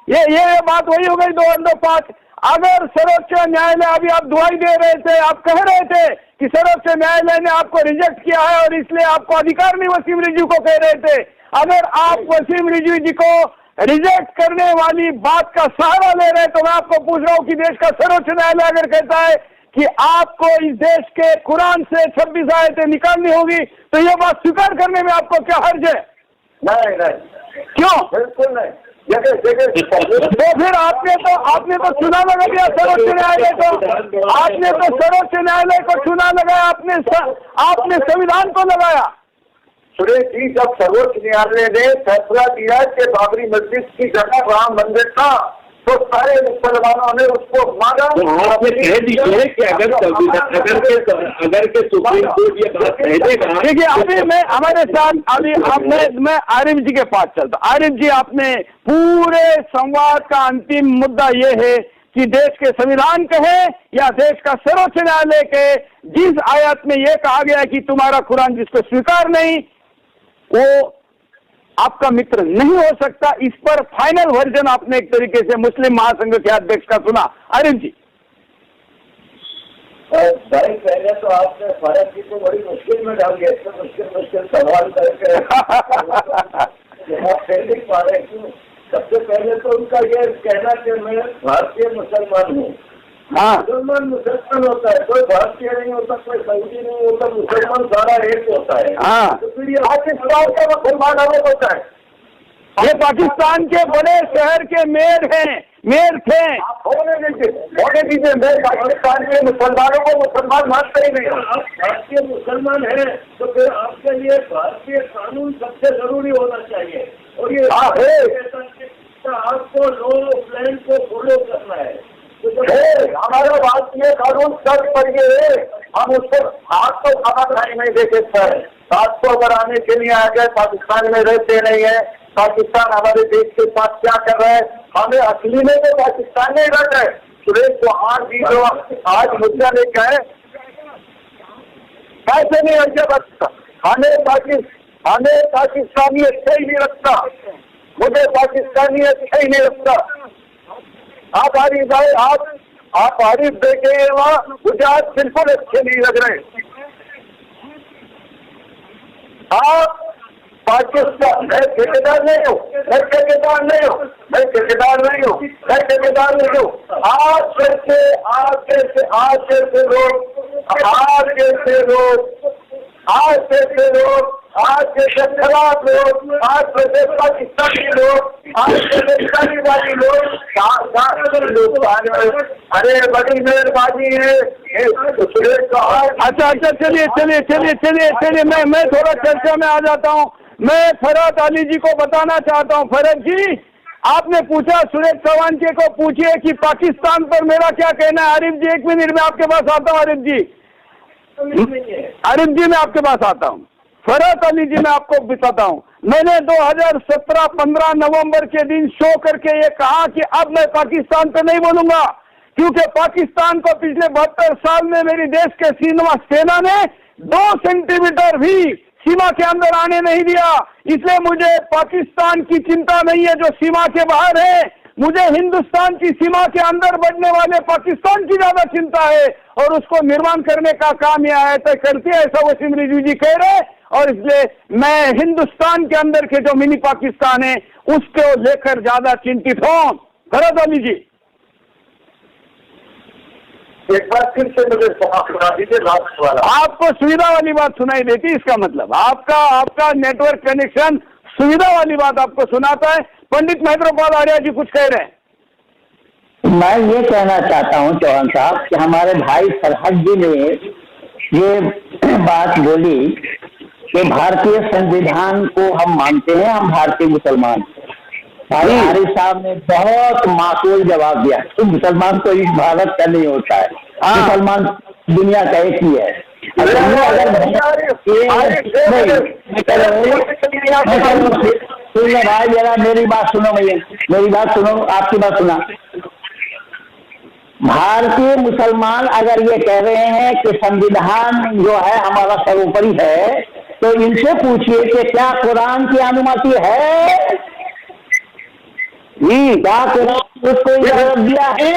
ये बात वही हो गई 2-2-5। अगर सर्वोच्च न्यायालय, अभी आप दुआई दे रहे थे, आप कह रहे थे कि सर्वोच्च न्यायालय ने आपको रिजेक्ट किया है और इसलिए आपको अधिकार नहीं, वसीम रिजवी को कह रहे थे। अगर आप वसीम रिजवी जी को रिजेक्ट करने वाली बात का सहारा ले रहे हैं तो मैं आपको पूछ रहा हूं कि देश का सर्वोच्च न्यायालय अगर कहता है कि आपको इस देश के कुरान से 26 आयतें निकालनी होगी तो ये बात स्वीकार करने में आपको क्या हर्ज है?
नहीं,
क्यों?
बिल्कुल नहीं।
तो फिर आपने तो चुना लगा दिया सर्वोच्च न्यायालय को, आपने तो सर्वोच्च न्यायालय को चुना लगाया, आपने संविधान को लगाया।
सुरेश जी, जब सर्वोच्च न्यायालय ने फैसला दिया कि बाबरी मस्जिद की जगह राम मंदिर था तो सारे मुसलमानों ने उसको माना।
तो आपने कह दीजिए कि अगर के सुप्रीम कोर्ट ये बात कह देगा।
देखिए अभी मैं हमारे साथ मैं आरिफ जी के पास चलता। आरिफ जी, आपने पूरे संवाद का अंतिम मुद्दा ये है कि देश के संविधान कहे या देश का सर्वोच्च न्यायालय कहे, जिस आयत में यह कहा गया कि तुम्हारा कुरान जिसको स्वीकार नहीं वो आपका मित्र नहीं हो सकता, इस पर फाइनल वर्जन आपने एक तरीके से मुस्लिम महासंघ के अध्यक्ष का सुना। आरिफ जी।
भाई, पहले तो आपने भारत जी को बड़ी मुश्किल में डाल दिया, इतना मुश्किल सवाल करके नहीं पा रहे क्यों? सबसे पहले तो उनका ये कहना कि मैं भारतीय मुसलमान हूँ।
हाँ,
मुसलमान होता है, कोई भारतीय नहीं होता, कोई सऊदी नहीं होता, मुसलमान सारा एक होता है।
हाँ,
तो फिर ये पाकिस्तान का मुसलमान अलग होता है।
ये पाकिस्तान के बड़े शहर के मेयर थे।
होने दीजिए, मैं पाकिस्तान के मुसलमानों को मुसलमान मानते ही नहीं। आप भारतीय मुसलमान हैं तो फिर आपके लिए भारतीय कानून सबसे जरूरी होना चाहिए और ये आपको लॉ ऑफ लैंड को फॉलो करना है। हमारा भारतीय कानून तर्क पर ये है, हम उसको हाथ तो समाधान नहीं देते सर। 700 बनाने के लिए आ गए, पाकिस्तान में रहते नहीं है। पाकिस्तान हमारे देश के साथ क्या कर रहा है? हमें असली में तो पाकिस्तान नहीं रख रहे। सुरेश चौहान जी जो आज मुद्दा लेकर है, कैसे नहीं ऐसे रखता? हमें पाकिस्तानी अच्छा ही नहीं लगता, मुझे पाकिस्तानी अच्छा ही नहीं लगता। आप आरिफ भाई, आप आरिफ देखे वहाँ, मुझे आज बिल्कुल अच्छे नहीं लग रहे। आप पाकिस्तान, मैं ठेकेदार नहीं हूँ, मैं ठेकेदार नहीं हूँ, मैं ठेकेदार नहीं हूँ, मैं ठेकेदार नहीं हूँ। आज जैसे खराब लोग, आज जैसे पाकिस्तानी लोग, आज जैसे पाकिस्तानी लोग, अरे बड़ी मेहरबानी है।
अच्छा, चलिए, मैं थोड़ा चर्चा में आ जाता हूँ। मैं फरहत अली जी को बताना चाहता हूँ। फरहत जी, आपने पूछा, सुरेश चौहान जी को पूछिए कि पाकिस्तान पर मेरा क्या कहना है। आरिफ जी, 1 मिनट में आपके पास आता हूँ। आरिफ जी मैं आपके पास आता हूँ। फरहत अली जी, मैं आपको बताता हूँ, मैंने 2017-15 नवंबर के दिन शो करके ये कहा कि अब मैं पाकिस्तान पे नहीं बोलूंगा, क्योंकि पाकिस्तान को पिछले 72 साल में मेरी देश के सेना ने 2 सेंटीमीटर भी सीमा के अंदर आने नहीं दिया। इसलिए मुझे पाकिस्तान की चिंता नहीं है जो सीमा के बाहर है, मुझे हिंदुस्तान की सीमा के अंदर बढ़ने वाले पाकिस्तान की ज्यादा चिंता है, और उसको निर्माण करने का काम यह है तो करती है, ऐसा वसीम रिजवी जी कह रहे। और इसलिए मैं हिंदुस्तान के अंदर के जो मिनी पाकिस्तान है उसको लेकर ज्यादा चिंतित हूं। फरहत अली जी,
एक बार फिर से मुझे सुना दीजिए लास्ट वाला।
आपको सुविधा वाली बात सुनाई देती, इसका मतलब आपका नेटवर्क कनेक्शन सुविधा वाली बात आपको सुनाता है। पंडित महेंद्रपाल आर्य जी कुछ कह रहे हैं।
मैं ये कहना चाहता हूँ चौहान साहब कि हमारे भाई फरहत जी ने ये बात बोली कि भारतीय संविधान को हम मानते हैं, हम भारतीय मुसलमान। भाई आरिफ साहब ने बहुत माकूल जवाब दिया कि मुसलमान तो इस भारत का नहीं होता है, मुसलमान दुनिया का एक ही है। भाई जरा मेरी बात सुनो, भैया मेरी बात सुनो, आपकी बात सुना। भारतीय मुसलमान अगर ये कह रहे हैं कि संविधान जो है हमारा सर्वोपरि है, तो इनसे पूछिए कि क्या कुरान की अनुमति है? क्या कुरान उसको इजाजत दिया है?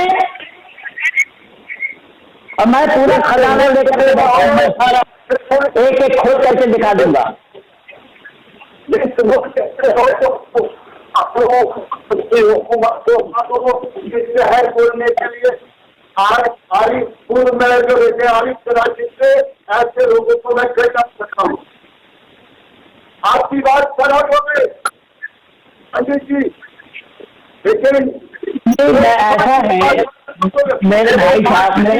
और मैं पूरा खजाना लेकर सारा एक खोज करके दिखा दूंगा।
है बोलने के लिए आज आरिफपुर में जो रहते हैं, आरिफ कराची से ऐसे लोगों को मैं कैसा सकता हूँ? आपकी बात खराब हो गई अजीत जी, लेकिन
ऐसा है मेरे भाई साहब ने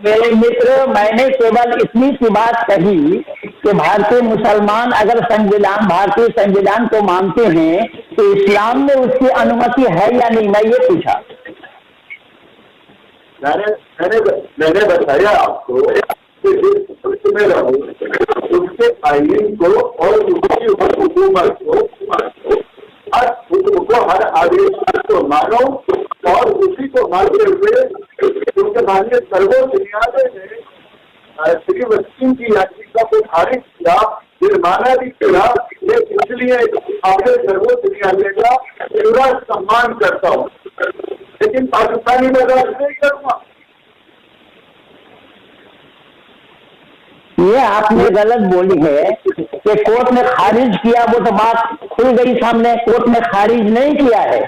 मेरे मित्र, मैंने केवल इतनी सी बात कही कि भारतीय मुसलमान अगर भारतीय संविधान को मानते हैं तो इस्लाम में उसकी अनुमति है या नहीं, मैं ये पूछा।
मैंने बताया आपको में रहूं, उसके आईन को और उसकी हुकूमत को हर आदेश को मानो, और उसी को मानते हुए उनके माननीय सर्वोच्च न्यायालय ने श्री वसीम की याचिका को खारिज किया, जुर्माना भी किया। इसलिए अपने सर्वोच्च न्यायालय का पूरा सम्मान करता हूँ, लेकिन पाकिस्तानी बर्दाश्त नहीं करूंगा।
ये आपने गलत बोली है कि कोर्ट ने खारिज किया, वो तो बात खुल गई सामने। कोर्ट ने खारिज नहीं किया है,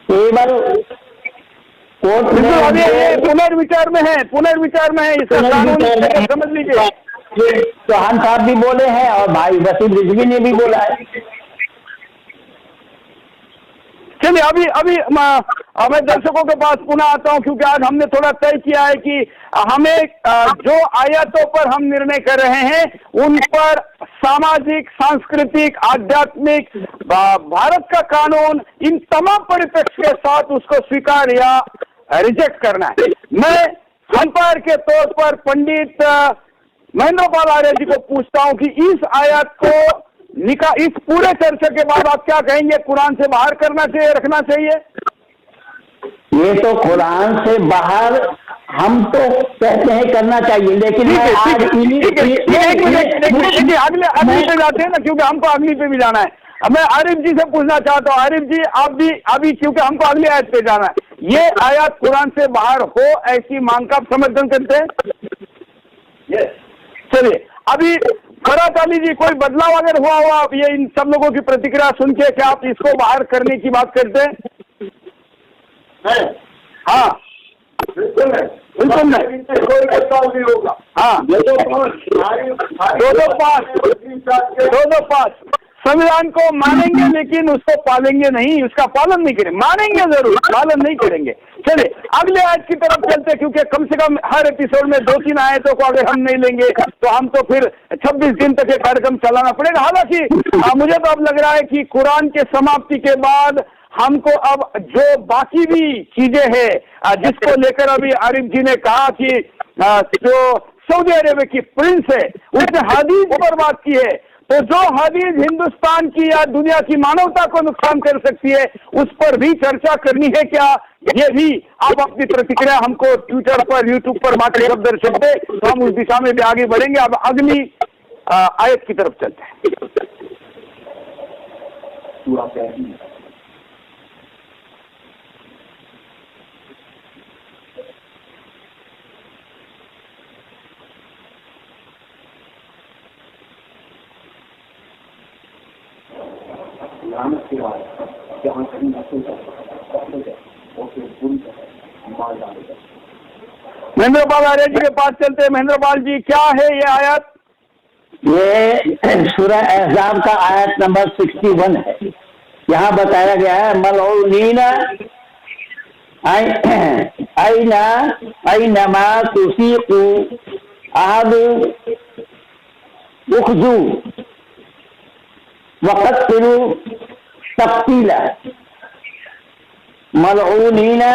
केवल कोर्ट ने
पुनर्विचार में है इसका कानून समझ लीजिए।
चौहान साहब भी बोले हैं और भाई वसीम रिजवी ने भी बोला है।
चलिए अभी मैं दर्शकों के पास पुनः आता हूं, क्योंकि आज हमने थोड़ा तय किया है कि हमें जो आयतों पर हम निर्णय कर रहे हैं उन पर सामाजिक, सांस्कृतिक, आध्यात्मिक भारत का कानून इन तमाम परिप्रेक्ष्य के साथ उसको स्वीकार या रिजेक्ट करना है। मैं अंपायर के तौर पर पंडित महेंद्र पाल आर्य जी को पूछता हूं कि इस आयत को इस पूरे चर्चा के बाद आप क्या कहेंगे, कुरान से बाहर करना चाहिए, रखना चाहिए?
ये तो कुरान से बाहर हम तो कहते हैं करना चाहिए, लेकिन मैं आज
अगले पे जाते हैं ना, क्योंकि हमको अगली पे भी जाना है। मैं आरिफ जी से पूछना चाहता हूँ, आरिफ जी आप भी अभी, क्योंकि हमको अगली आयत पे जाना है, ये आयत कुरान से बाहर हो ऐसी मांग का आप समर्थन करते हैं? चलिए, अभी फरात अली जी, कोई बदलाव अगर हुआ हुआ ये इन सब लोगों की प्रतिक्रिया सुन के, क्या आप इसको बाहर करने की बात करते हैं? हाँ, बिल्कुल नहीं, कोई बदलाव नहीं होगा। हाँ, 225 संविधान को मानेंगे लेकिन उसको पालेंगे नहीं, उसका पालन नहीं करेंगे। मानेंगे जरूर, पालन नहीं करेंगे। चलिए अगले आयत की तरफ चलते, क्योंकि कम से कम हर एपिसोड में 2-3 आयतों को अगर हम नहीं लेंगे तो हम तो फिर 26 दिन तक ये कार्यक्रम चलाना पड़ेगा। हालांकि मुझे तो अब लग रहा है कि कुरान के समाप्ति के बाद हमको अब जो बाकी भी चीजें हैं जिसको लेकर अभी आरिफ जी ने कहा कि जो सऊदी अरेबिया की प्रिंस है उसने हदीस पर बात की है, तो जो हदीस हिंदुस्तान की या दुनिया की मानवता को नुकसान कर सकती है उस पर भी चर्चा करनी है क्या? ये भी आप अपनी प्रतिक्रिया हमको ट्विटर पर, यूट्यूब पर बातें सब दर्शक दे, तो हम उस दिशा में भी आगे बढ़ेंगे। अब अगली आयत की तरफ चलते हैं। महेंद्र पाल आर्य जी के पास चलते हैं। महेंद्र पाल जी, क्या है ये आयत?
ये सूरह अहज़ाब का आयत नंबर 61 है। यहाँ बताया गया है मलऊनीना ऐनमा तुसीकू आहदु उखजू वक़त्तिलू तक़तीला मलऊनीना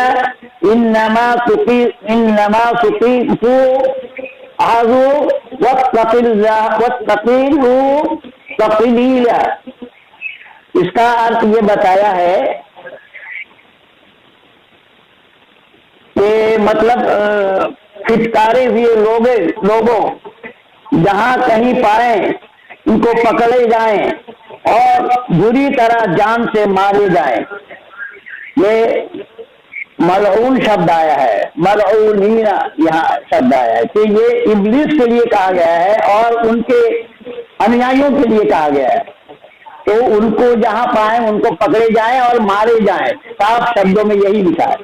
इन्नमा तुक़ीतू आहदु वक़्तिलू तक़लीला। इसका अर्थ ये बताया है कि मतलब फिटकारे हुए लोगों जहाँ कहीं पाए उनको पकड़े जाएं और बुरी तरह जान से मारे जाएं। ये मलऊन शब्द आया है, मलऊनीना यहाँ शब्द आया है, कि ये इब्लिस के लिए कहा गया है और उनके अनुयायियों के लिए कहा गया है। तो उनको जहाँ पाए उनको पकड़े जाएं और मारे जाएं, साफ शब्दों में यही लिखा है।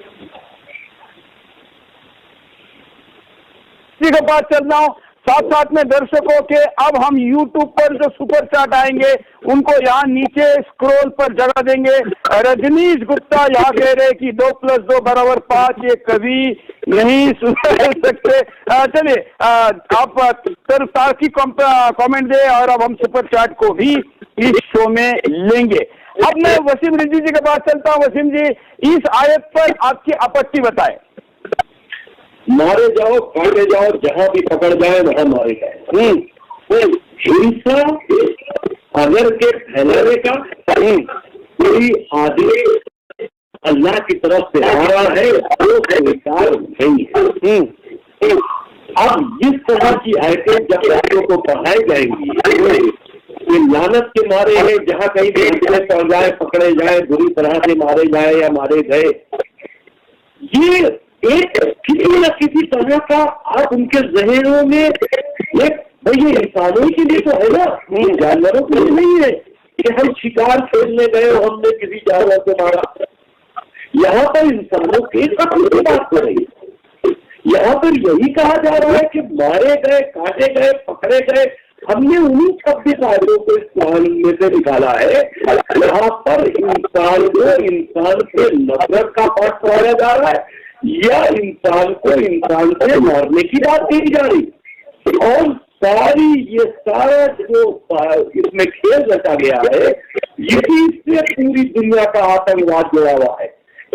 इसी के पास चल रहा हूँ, साथ साथ में दर्शकों के अब हम YouTube पर जो सुपर चैट आएंगे उनको यहाँ नीचे स्क्रॉल पर जगह देंगे। रजनीश गुप्ता यहाँ कह रहे कि 2 + 2 = 5 ये कभी नहीं सुन सकते। चलिए आप तार्किक कमेंट दे और अब हम सुपर चैट को भी इस शो में लेंगे। अब मैं वसीम रिजवी जी के पास चलता हूँ। वसीम जी, इस आयत पर आपकी आपत्ति बताएं।
मारे जाओ, काटे जाओ, जहां भी पकड़ जाए वहां मारे जाए। हिंसा अगर के फैलाने का कोई आदमी अल्लाह की तरफ से आ रहा है तो स्वीकार नहीं है। अब जिस तरह की आयतें जब बच्चों को पढ़ाई जाएंगी, ये लानत के मारे हैं, जहाँ कहीं भी पड़ जाए, पकड़े जाए, बुरी तरह से मारे जाए या मारे गए, ये एक किसी न किसी तरह का आप उनके जहनों में एक भाई ये इंसानों के लिए तो है ना, जानवरों के लिए नहीं है कि हम शिकार खेलने गए और हमने किसी जानवर को मारा। यहाँ पर इंसानों के कत्ल की बात हो रही है। यहाँ पर यही कहा जा रहा है कि मारे गए, काटे गए, पकड़े गए। हमने उन्हीं 26 आयतों को इस्लाम में से निकाला है यहाँ पर इंसान को इंसान से नफरत का पाठ पढ़ाया जा रहा है या इंसान को इंसान से मारने की बात कही जा रही। और सारी ये सारा जो इसमें खेल रचा गया है, यही से पूरी दुनिया का आतंकवाद जुड़ा हुआ है।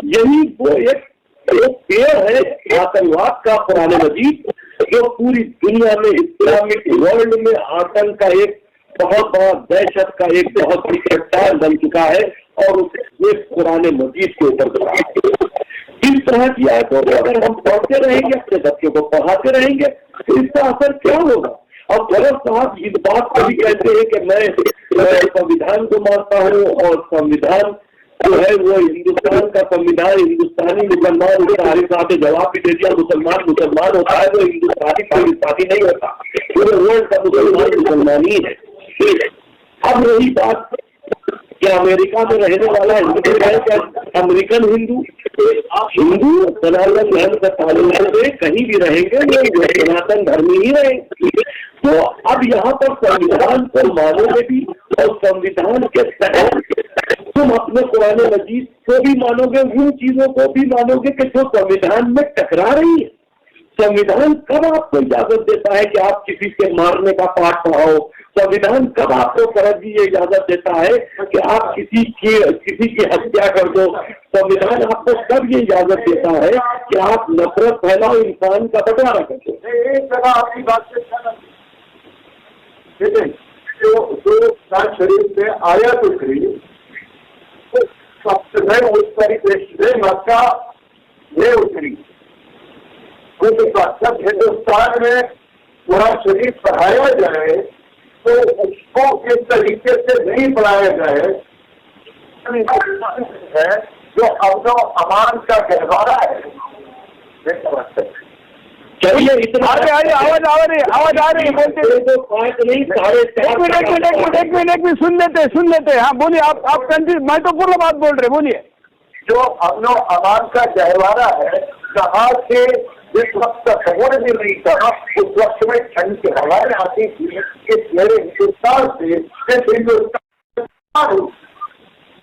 यही वो एक पेड़ है आतंकवाद का, कुरान मजीद, जो पूरी दुनिया में इस्लामिक वर्ल्ड में आतंक का एक बहुत बड़ा, दहशत का एक बहुत बड़ी चट्टान बन चुका है, और उसे कुरान मजीद के ऊपर बना है। इस तरह की आयतों को अगर हम पढ़ते रहेंगे, अपने बच्चों को पढ़ाते रहेंगे, तो इसका असर क्या होगा? और फरज साहब इस बात को भी कहते हैं कि मैं संविधान को मानता हूँ, और संविधान जो है वो हिंदुस्तान का संविधान, हिंदुस्तानी मुसलमान, सारे साथ जवाब भी दे दिया, मुसलमान मुसलमान होता है, वो हिंदुस्तानी पाकिस्तानी नहीं होता, पूरे वर्ल्ड का मुसलमान मुसलमान ही है। अब रही बात क्या अमेरिका में रहने वाला हिंदू है क्या अमेरिकन हिंदू? हिंदू सनातन धर्म का ताल्लुक से कहीं भी रहेंगे वो सनातन धर्मी ही रहेंगे। तो अब यहाँ पर संविधान को मानोगे भी, और संविधान के तहत तुम अपने कुरान मजीद को भी मानोगे, उन चीजों को भी मानोगे कि जो संविधान में टकरा रही है। संविधान कब आपको इजाजत देता है कि आप किसी के मारने का पाठ पढ़ाओ? संविधान कब आपको फर्ज ये इजाजत देता है कि आप किसी की हत्या कर दो? संविधान आपको कब ये इजाजत देता है कि आप नफरत फैलाओ, इंसान का बंटवारा कर दो?
एक जगह आपकी बात से जो शरीफ से आयत उतरी, तो सबसे पहले उस परिप्रेक्ष्य से मक्का ये उतरी, क्योंकि जब हिंदुस्तान में कुरान शरीफ पढ़ाया जाए तो उसको इस तरीके से नहीं पढ़ाया जाए है जो अमनो अमान का गहवारा है।
चलिए इतना
आवाज आ रही है, बोलते
तो पाँच नहीं,
एक मिनट सुन लेते। हाँ बोलिए, आप कंटिन्यू, महत्वपूर्ण बात बोल रहे, बोलिए।
जो अमनो अमान का गहवारा है, कहाँ से जिस वक्त खबर भी नहीं था, उस वक्त में ठंड की हवाएं आती थी। इस मेरे हिंदुस्तान से हिंदुस्तान हूँ,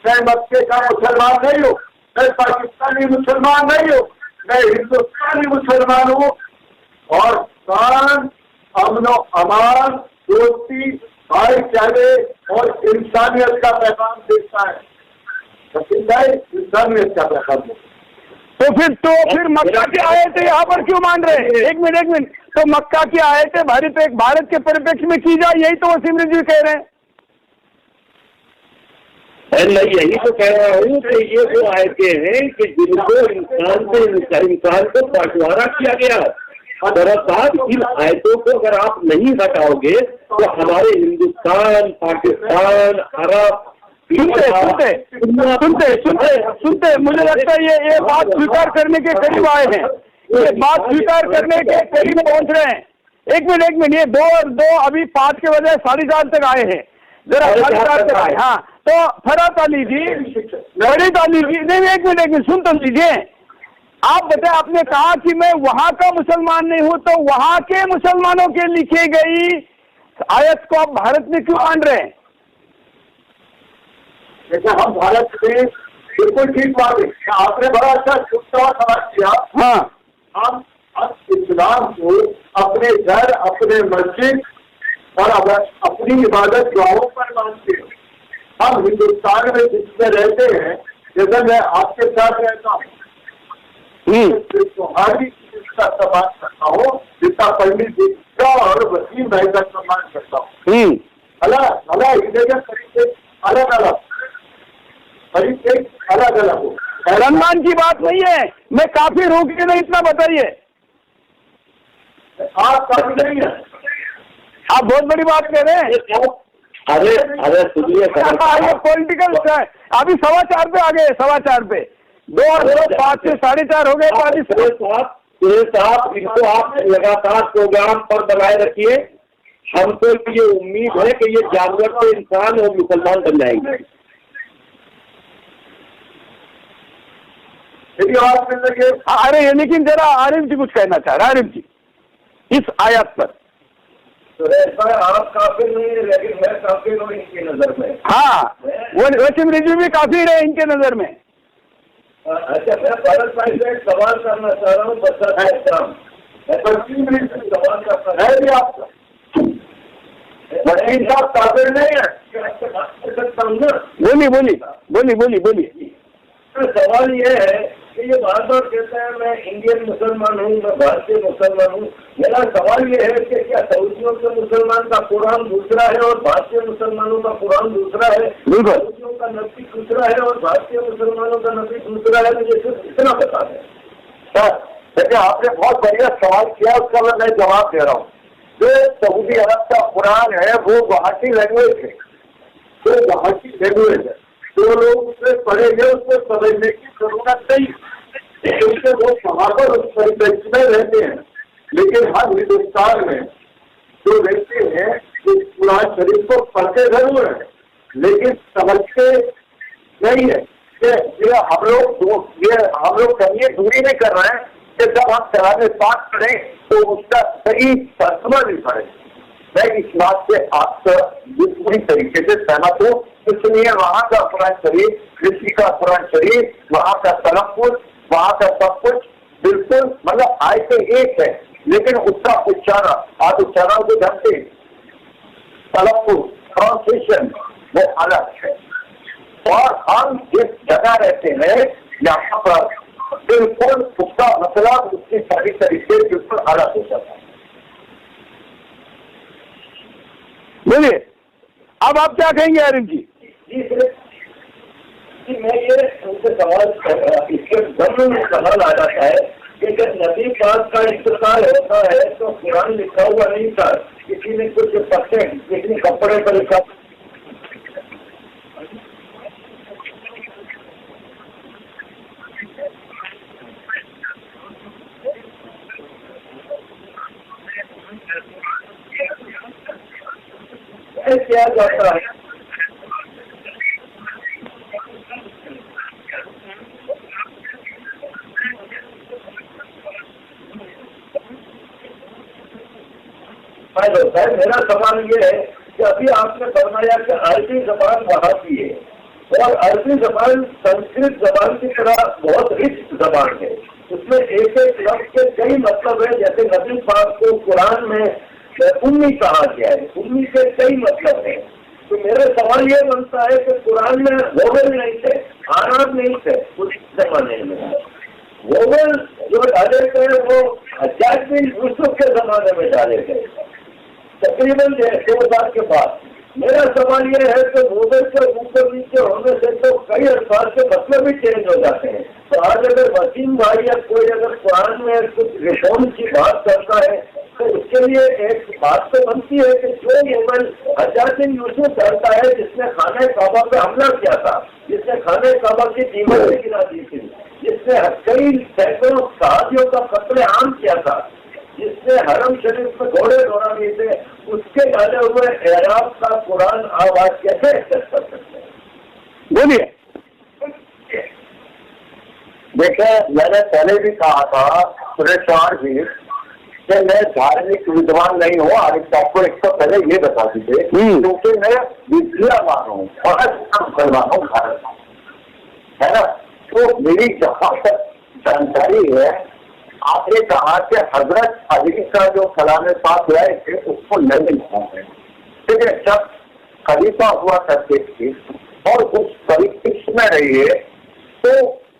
मैं मक्के का मुसलमान नहीं हूँ, मैं पाकिस्तानी मुसलमान नहीं हूँ, मैं हिंदुस्तानी मुसलमान हूँ। और शान, अमनो अमान, दोस्ती, भाईचारे और इंसानियत का पैगाम देता है। इंसानियत का पैगाम देता है।
तो फिर मक्का की आयतें यहाँ पर क्यों मान रहे हैं? एक मिनट, तो मक्का की आयतें भारत के परिप्रेक्ष्य में की जाए, यही तो वसीम रिजवी कह रहे हैं।
मैं यही तो कह रहा हूँ कि ये वो आयतें हैं कि जिनको इंसान को बंटवारा किया गया। साहब इन आयतों को अगर आप नहीं हटाओगे तो हमारे हिंदुस्तान, पाकिस्तान, अरब
सुनते मुझे लगता है ये बात स्वीकार करने के करीब आए हैं, ये बात स्वीकार करने के करीब पहुंच रहे हैं। एक मिनट, ये दो अभी 5 के बजाय 4:30 तक आए हैं, जरा 4:30 तक आए। हाँ, तो फरात अली जी, फरीद अली जी, नहीं एक मिनट सुन तो लीजिए। आप बताए, आपने कहा कि मैं वहां का मुसलमान नहीं हूं, तो वहां के मुसलमानों के लिखी गई आयत को आप भारत में क्यों मान रहे हैं?
जैसे हम भारत में बिल्कुल ठीक बात है, आपने बड़ा अच्छा छुट्टा सवाल किया।
हाँ,
हम इस्लाम को अपने घर, अपने मस्जिद और अपनी इबादत गाहों पर मानते हैं। हम हिंदुस्तान में जिसमें रहते हैं, जैसे मैं आपके साथ रहता हूँ, तुम्हारी इसका सम्मान करता हूँ, जितना पंडित जी का और वसीम भाई का सम्मान करता हूँ। अलग तरीके अलग हो।
रमजान की बात नहीं है, मैं काफिर हूँ कि नहीं, इतना बताइए।
आप काफी नहीं है,
आप बहुत बड़ी बात कह रहे हैं।
अरे सुनिए,
पॉलिटिकल अभी 4:15 पे आ गए, 4:15 पे 2 और 5 से 4:30 हो गए।
साहब इनको आप लगातार प्रोग्राम पर बनाए रखिए। हमको ये उम्मीद है कि ये जानवर से इंसान और मुसलमान बन जाएंगे।
बात मिल रही है।
अरे लेकिन जरा आरिफ जी कुछ कहना चाह रहे, आरिफ जी इस आयत पर।
आप काफिर नहीं है, लेकिन मैं काफिर हूँ इनकी नजर में।
हाँ, वो वसीम रिजवी भी काफिर है इनके नजर में।
अच्छा, मैं भारत भाई से सवाल करना चाह रहा हूँ, बच्चा सवाल करना है आपका। अभी साहब काबिल नहीं है, आपसे बात कर सकता हूँ ना।
बोलिए बोलिए बोलिए बोलिए बोलिए।
सवाल ये है कि ये बार बार कहता है मैं इंडियन मुसलमान हूँ, मैं भारतीय मुसलमान हूँ। मेरा सवाल ये है कि क्या सऊदियों के मुसलमान का कुरान दूसरा है और भारतीय मुसलमानों का कुरान दूसरा है? सऊदियों का नबी दूसरा है और भारतीय मुसलमानों का नबी दूसरा है? मुझे सिर्फ इतना बता दें
सर। देखिए, आपने बहुत बढ़िया सवाल किया, उसका मैं जवाब दे रहा हूँ। जो सऊदी अरब का कुरान है वो वहाँ की लैंग्वेज है, जो वहाँ की लैंग्वेज है, जो लोग उससे पढ़ेंगे उसको समझने की जरूरत नहीं, क्योंकि वो वहाँ पर उस परिप्रेक्ष्य में रहते हैं। लेकिन हम हिंदुस्तान में जो रहते हैं इस कुरान शरीफ को पढ़ते जरूर है, लेकिन समझते नहीं है कि हम लोग कभी दूरी नहीं कर रहे हैं कि जब हम कलाम पाक पढ़ें तो उसका सही तर्जुमा भी पढ़े। मैं इस बात से आपसे पूरी तरीके से सहमत हूँ। इसलिए वहाँ का कुरान शरीफ, कृषि का कुरान शरीफ, वहाँ का तलफ़ुज़, वहाँ का सब कुछ बिल्कुल मतलब आयतें एक है, लेकिन उसका उच्चारण आप उच्चारण को जानते हैं, तलफ़ुज़ प्रोनाउंसिएशन वो अलग है। और हम जिस जगह रहते हैं यहाँ पर बिल्कुल उसका मतलब उसकी सारी तरीके बिल्कुल अलग हो जाता है।
बोलिए, अब आप क्या कहेंगे आरिफ जी?
जी मैं ये उनसे सवाल कर रहा, इसके जरूर में सवाल आ जाता है कि जब नबी पाक का इंतकाल होता है तो कुरान लिखा हुआ नहीं था, किसी ने कुछ पत्ते किसी कपड़े पर लिखा। किया जाता है मेरा सवाल ये है कि अभी आपने फरमाया कि अरबी जबान वहाँ की है और अरबी जबान संस्कृत जबान की तरह बहुत रिच जबान है, उसमें एक एक लफ्ज के कई मतलब है। जैसे नबी पाक को कुरान में उम्मी कहा गया है, उम्मी के कई मतलब है। तो मेरा सवाल ये बनता है कि कुरान में वोवेल नहीं थे, आराम नहीं थे उस जमाने में। वोवेल जो डाले गए वो हज्जाज बिन यूसुफ के जमाने में डाले गए तकरीबन 2000 के बाद। मेरा सवाल ये है कि वोवेल के ऊपर नीचे होने से तो कई अल्फाज के मतलब ही चेंज हो जाते हैं। तो आज अगर वसीम भाई या कोई अगर कुरान में कुछ रिफॉर्म की बात करता है तो उसके लिए एक बात तो बनती है कि जो वोवेल हज्जाज बिन यूसुफ करता है जिसने खाने काबा पे हमला किया था, जिसने खाने काबा की दीवारें गिरा दी थी, जिसने कई सैकड़ों सहाबियों का कत्ले आम किया था, जिसने हरम शरीफ में घोड़े दौड़ा दिए थे, उसके डाले हुए एराब का कुरान आवाज कैसे एक्सेप्ट कर सकते हैं?
बोलिए।
देखिए, मैंने पहले भी कहा था सुरेश जी कि मैं धार्मिक विद्वान नहीं हूँ। आरिफ साहब को एक तो पहले ये बता दीजिए, क्योंकि मैं विद्यावान हूँ और मुसलमान हूँ भारत में, है ना। तो मेरी जहाँ तक जानकारी है, आपने कहा कि हजरत अली का जो कलाम पाक लाए थे उसको नहीं लिखा है, ठीक है। जब खलीफा हुआ करते थे और उस परिप्रेक्ष्य में रहिए तो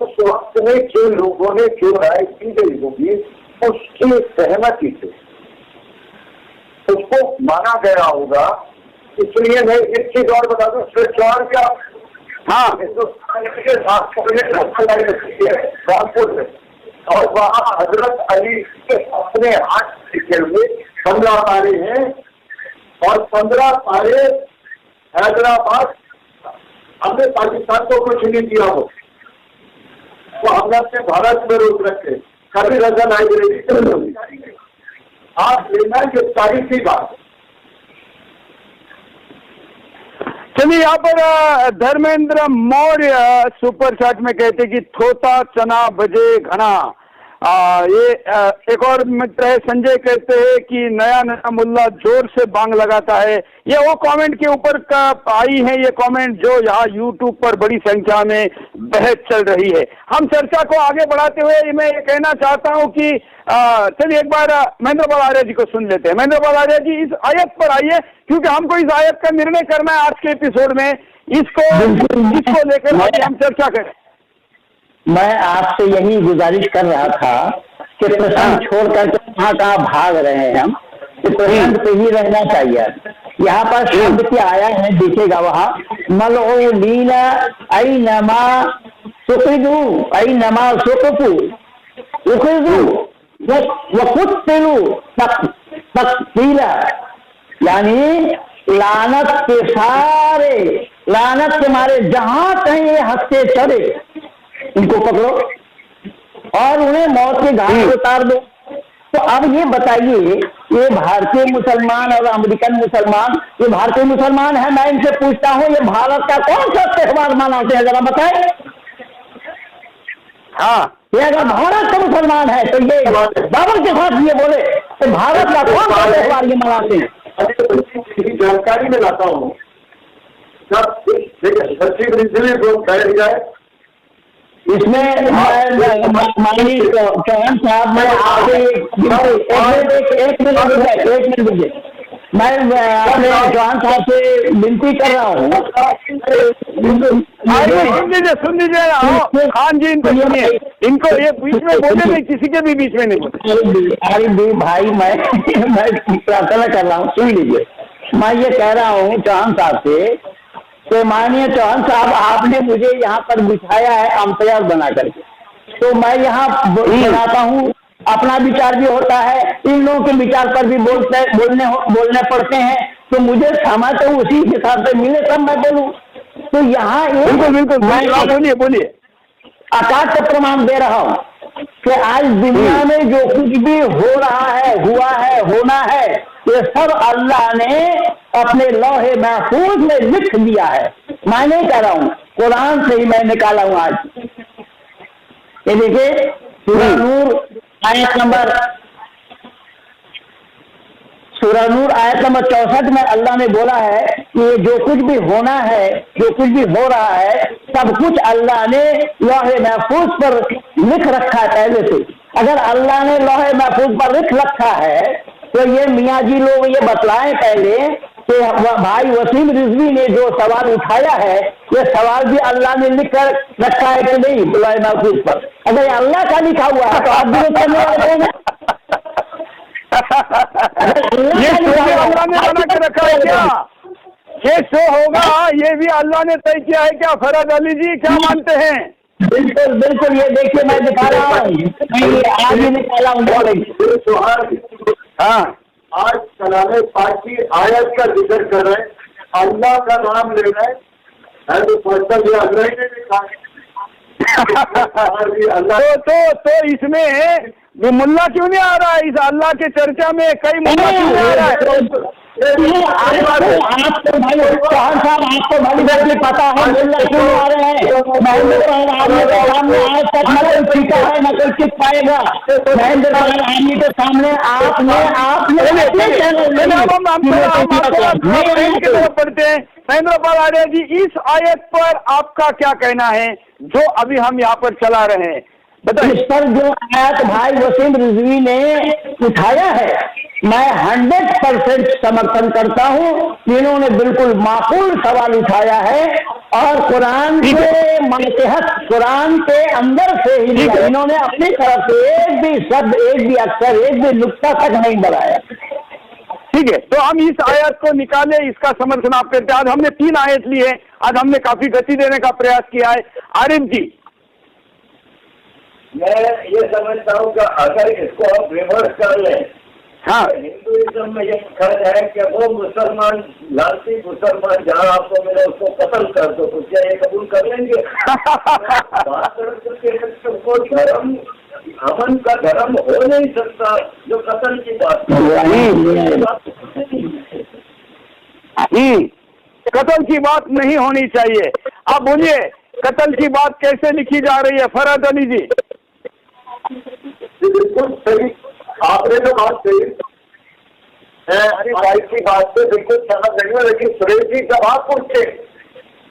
उस वक्त में जो लोगों ने जो राय की गई होगी उसकी सहमति से उसको माना गया होगा। इसलिए मैं एक चीज और बता दूं, चौर का
हाँ
कानपुर में, और वहाँ हजरत अली के अपने हाथ लिखे हुए 15 पारे हैं और 15 पारे हैदराबाद हमने पाकिस्तान को कुछ नहीं दिया हो तो हमने अपने भारत में रोक रखे। कभी रजा लाइब्रेरी आप लेना ये तारीखी बात।
चलिए, यहाँ पर धर्मेंद्र मौर्य सुपर चैट में कहते कि थोता चना बजे घना, ये एक और मित्र है संजय, कहते हैं कि नया नया मुल्ला जोर से बांग लगाता है। ये वो कमेंट के ऊपर आई है, ये कमेंट जो यहाँ यूट्यूब पर बड़ी संख्या में बहस चल रही है। हम चर्चा को आगे बढ़ाते हुए मैं ये कहना चाहता हूँ कि चलिए एक बार महेंद्र पाल आर्य जी को सुन लेते हैं। महेंद्र पाल आर्य जी, इस आयत पर आइए, क्योंकि हमको इस आयत का निर्णय करना है आज के एपिसोड में। इसको लेकर आगे हम चर्चा करें।
मैं आपसे यही गुजारिश कर रहा था कि प्रसंग छोड़ करके कहाँ भाग रहे हैं हम, तो प्रसंग पे ही रहना चाहिए। यहाँ पर शब्द क्या आया है दिखेगा वहाँ, मलऊनीना आई नमा सुखिदू आई नमा सुखपू उखिदू वकुत्तिलू तकतीला, यानी लानत के सारे, लानत के मारे जहां कहीं ये हंसते चढ़े इनको पकड़ो और उन्हें मौत के घाट पर उतार दो। तो अब ये बताइए, ये भारतीय मुसलमान और अमेरिकन मुसलमान, ये भारतीय मुसलमान है, मैं इनसे पूछता हूँ ये भारत का कौन सा त्योहार मनाते हैं जरा बताएं। हाँ, ये अगर भारत का मुसलमान है तो ये दावत के साथ ये बोले तो भारत का कौन सा त्योहार ये मनाते हैं।
जानकारी में लाता हूँ,
इसमें माननीय चौहान साहब, मैं आपसे एक मिनट दीजिए, मैं अपने चौहान साहब से विनती कर रहा हूँ।
सुन लीजिए खान जी, इनको ये बीच में बोले नहीं, किसी के भी बीच में नहीं।
अरे भाई मैं प्रार्थना कर रहा हूँ, सुन लीजिए। मैं ये कह रहा हूँ चौहान साहब से तो माननीय चौहान साहब, आपने मुझे यहाँ पर बिठाया है अंपायर बना करके, तो मैं यहाँ बनाता हूँ, अपना विचार भी होता है, इन लोगों के विचार पर भी बोलने पड़ते हैं, तो मुझे समय तो उसी हिसाब से मिले तब मैं बोलूँ। तो यहाँ
बिल्कुल बोलिए
आकाश से प्रमाण दे रहा हूँ कि आज दुनिया में जो कुछ भी हो रहा है, हुआ है, होना है, ये सब अल्लाह ने अपने लौहे महफूज में लिख दिया है। मैं नहीं कह रहा हूँ, कुरान से ही मैं निकाला हूँ आज। ये देखिए सूरह नूर आयत नंबर 64 में अल्लाह ने बोला है कि ये जो कुछ भी होना है, जो कुछ भी हो रहा है, सब कुछ अल्लाह ने लौहे महफूज पर लिख रखा है पहले से। अगर अल्लाह ने लौहे महफूज पर लिख रखा है तो ये मियाँ जी लोग ये बतलाएं पहले कि भाई वसीम रिजवी ने जो सवाल उठाया है, ये सवाल भी अल्लाह ने लिख कर रखा है कि नहीं लौहे महफूज पर। अगर ये अल्लाह का लिखा हुआ है तो आप भी करने वाले हैं।
ये शो भी अल्लाह ने बना के रखा है क्या? ये शो होगा, ये भी अल्लाह ने तय किया है क्या? फराज अली जी क्या मानते हैं?
बिल्कुल बिल्कुल, ये देखिए मैं दिखा रहा हूँ, आज ही निकाला हूँ।
हाँ, आज कलामे पाक की आयत का जिक्र कर रहे हैं, अल्लाह का नाम ले रहे हैं, तो पर्सन ये अल्लाह ही ने लिखा है।
तो इसमें मुल्ला क्यों नहीं आ रहा है? इस अल्लाह के चर्चा में कई मुल्ला क्यों नहीं आ रहा है?
आपको भाई चौहान साहब, आपको भली भांति पता है मुल्ला क्यों आ रहे हैं। महेंद्र आर्मी के सामने आज तक न कोई सीखा है न कोई सीख पाएगा। महेंद्र आर्मी के सामने आपने
पढ़ते हैं। महेंद्र पाल आर्य जी, इस आयत पर आपका क्या कहना है जो अभी हम यहाँ पर चला रहे हैं?
इस पर जो आयत भाई वसीम रिजवी ने उठाया है, मैं 100% समर्थन करता हूँ। इन्होंने बिल्कुल माकूल सवाल उठाया है और कुरान के मातहत, कुरान के अंदर से ही इन्होंने अपनी तरफ से एक भी शब्द, एक भी अक्षर, एक भी नुक्ता तक नहीं बढ़ाया।
ठीक है, तो हम इस आयत को निकाले, इसका समर्थन आप करते हैं। आज हमने 3 आयत ली है, आज हमने काफी गति देने का प्रयास किया है। आरिफ जी,
मैं ये समझता हूँ कि अगर इसको आप रिवर्स कर लें,
हाँ,
हिंदुइज्म में ये कहा जाए कि वो मुसलमान, लालची मुसलमान जहाँ आपको मिले उसको कत्ल कर दो, तो क्या ये कबूल कर लेंगे? तो धर्म, अमन का धर्म हो नहीं सकता जो कत्ल की बात।
कत्ल की बात नहीं होनी चाहिए। अब बोलिए, कत्ल की बात कैसे लिखी जा रही है फराज अली जी?
बिल्कुल सही, आपने तो बात सही अरे भाई की बात से बिल्कुल सहमत नहीं हूँ, लेकिन सुरेश जी जब आप पूछते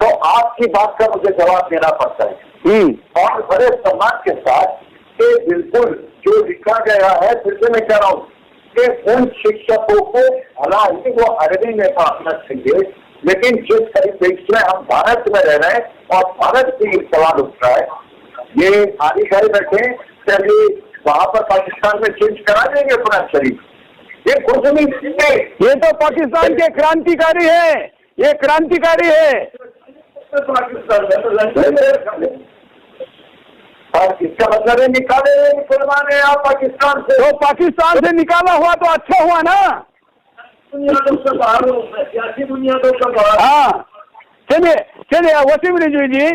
तो आपकी बात का मुझे जवाब देना पड़ता है और बड़े सम्मान के साथ कि बिल्कुल जो लिखा गया है, फिर से मैं कह रहा हूँ कि उन शिक्षकों को भला ही वो अरबी में पढ़ना चाहिए, लेकिन जिस तरीके से हम भारत में रह रहे हैं और भारत से सवाल उठ रहा है, ये आदि घर बैठे चलिए वहां पर पाकिस्तान में चेंज करा देंगे कुरान शरीफ, ये कुछ नहीं,
ये तो पाकिस्तान के क्रांतिकारी है, ये क्रांतिकारी है
पाकिस्तान में और इसका मतलब है निकाले मुसलमान है आप पाकिस्तान से,
तो पाकिस्तान से निकाला हुआ तो अच्छा हुआ ना,
बुनियादों से बाहर हो, सियासी बुनियादों से बाहर।
हाँ चलिए वसीम रिजवी जी,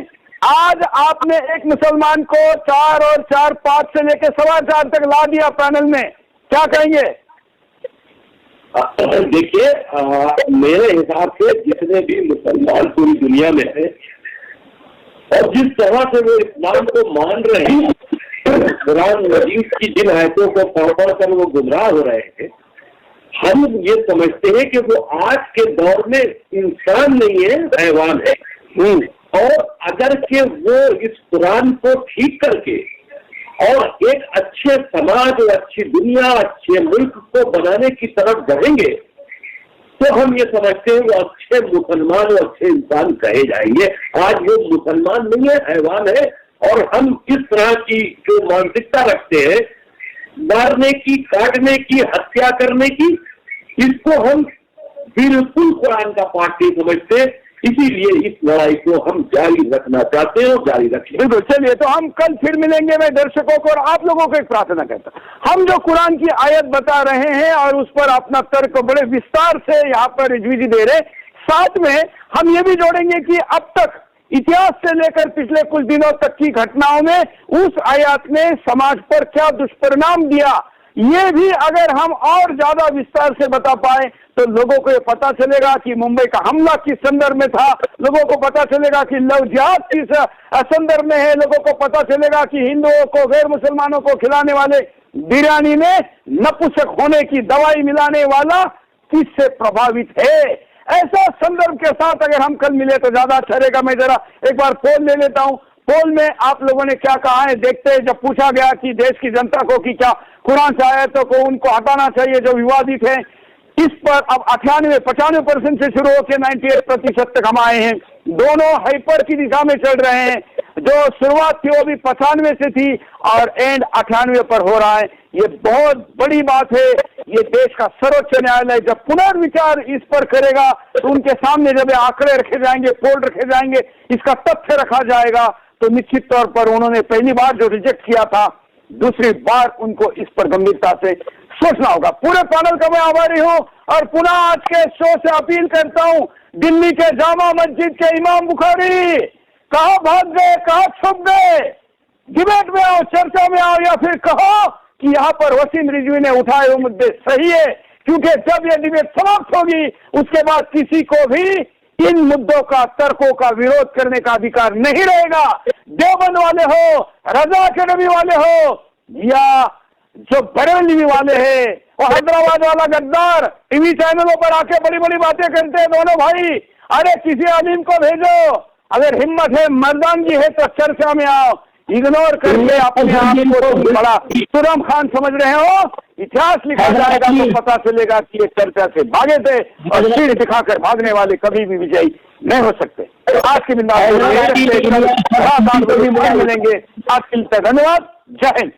आज आपने एक मुसलमान को 4 और 4 5 से लेकर 4.25 तक ला दिया पैनल में, क्या कहेंगे?
देखिए, मेरे हिसाब से जितने भी मुसलमान पूरी दुनिया में है और जिस तरह से वो इस्लाम को मान रहे हैं, कुरान मजीद की जिन आयतों को पढ़ कर वो गुमराह हो रहे हैं, हम ये समझते हैं कि वो आज के दौर में इंसान नहीं है, हैवान है। और अगर के वो इस कुरान को ठीक करके और एक अच्छे समाज और अच्छी दुनिया, अच्छे मुल्क को बनाने की तरफ बढ़ेंगे तो हम ये समझते हैं वो अच्छे मुसलमान और अच्छे इंसान कहे जाएंगे। आज वो मुसलमान नहीं है, हैवान है। और हम इस तरह की जो मानसिकता रखते हैं, मारने की, काटने की, हत्या करने की, इसको हम बिल्कुल कुरान का पाठ नहीं समझते, इसीलिए इस लड़ाई को हम जारी रखना चाहते हैं और जारी रखें।
बिल्कुल, चलिए तो हम कल फिर मिलेंगे। मैं दर्शकों को और आप लोगों को एक प्रार्थना करता हूं, हम जो कुरान की आयत बता रहे हैं और उस पर अपना तर्क बड़े विस्तार से यहाँ पर रिजवी जी दे रहे, साथ में हम ये भी जोड़ेंगे कि अब तक इतिहास से लेकर पिछले कुछ दिनों तक की घटनाओं में उस आयत ने समाज पर क्या दुष्परिणाम दिया, ये भी अगर हम और ज्यादा विस्तार से बता पाए तो लोगों को ये पता चलेगा कि मुंबई का हमला किस संदर्भ में था, लोगों को पता चलेगा कि लव जिहाद किस संदर्भ में है, लोगों को पता चलेगा कि हिंदुओं को, गैर मुसलमानों को खिलाने वाले बिरयानी में नपुंसक होने की दवाई मिलाने वाला किससे प्रभावित है। ऐसा संदर्भ के साथ अगर हम कल मिले तो ज्यादा अच्छा रहेगा। मैं जरा एक बार पोल ले लेता हूं, पोल में आप लोगों ने क्या कहा है देखते हैं। जब पूछा गया कि देश की जनता को कि क्या कुरान से आयतों को उनको हटाना चाहिए जो विवादित है, इस पर अब 95% से शुरू होकर 98% तक हम आए हैं। दोनों हाइपर की दिशा में चल रहे हैं, जो शुरुआत थी वो भी 95 से थी और एंड 98 पर हो रहा है। ये बहुत बड़ी बात है। ये देश का सर्वोच्च न्यायालय जब पुनर्विचार इस पर करेगा तो उनके सामने जब आंकड़े रखे जाएंगे, पोल रखे जाएंगे, इसका तथ्य रखा जाएगा, तो निश्चित तौर पर उन्होंने पहली बार जो रिजेक्ट किया था, दूसरी बार उनको इस पर गंभीरता से सोचना होगा। पूरे पैनल का मैं आभारी हूं और पुनः आज के शो से अपील करता हूं, दिल्ली के जामा मस्जिद के इमाम बुखारी कहाँ भाग गए, कहाँ छुप गए? डिबेट में आओ, चर्चा में आओ, या फिर कहो कि यहाँ पर वसीम रिजवी ने उठाए हुए मुद्दे सही है, क्योंकि जब यह डिबेट समाप्त होगी उसके बाद किसी को भी इन मुद्दों का, तर्कों का विरोध करने का अधिकार नहीं रहेगा। देवबंद वाले हो, रजा अकेडमी वाले हो, या जो बरेली वाले हैं, और हैदराबाद वाला गद्दार टीवी चैनलों पर आके बड़ी बड़ी बातें करते हैं दोनों भाई, अरे किसी आलिम को भेजो, अगर हिम्मत है, मर्दानगी है तो चर्चा में आओ। इग्नोर करके अपने आप को बड़ा तुरम खान समझ रहे हो, इतिहास लिखा जाएगा तो पता चलेगा कि ये चर्चा से भागे थे और सिर दिखाकर भागने वाले कभी भी विजयी नहीं हो सकते। आज की मिलेंगे, आज के लिए धन्यवाद, जय हिंद।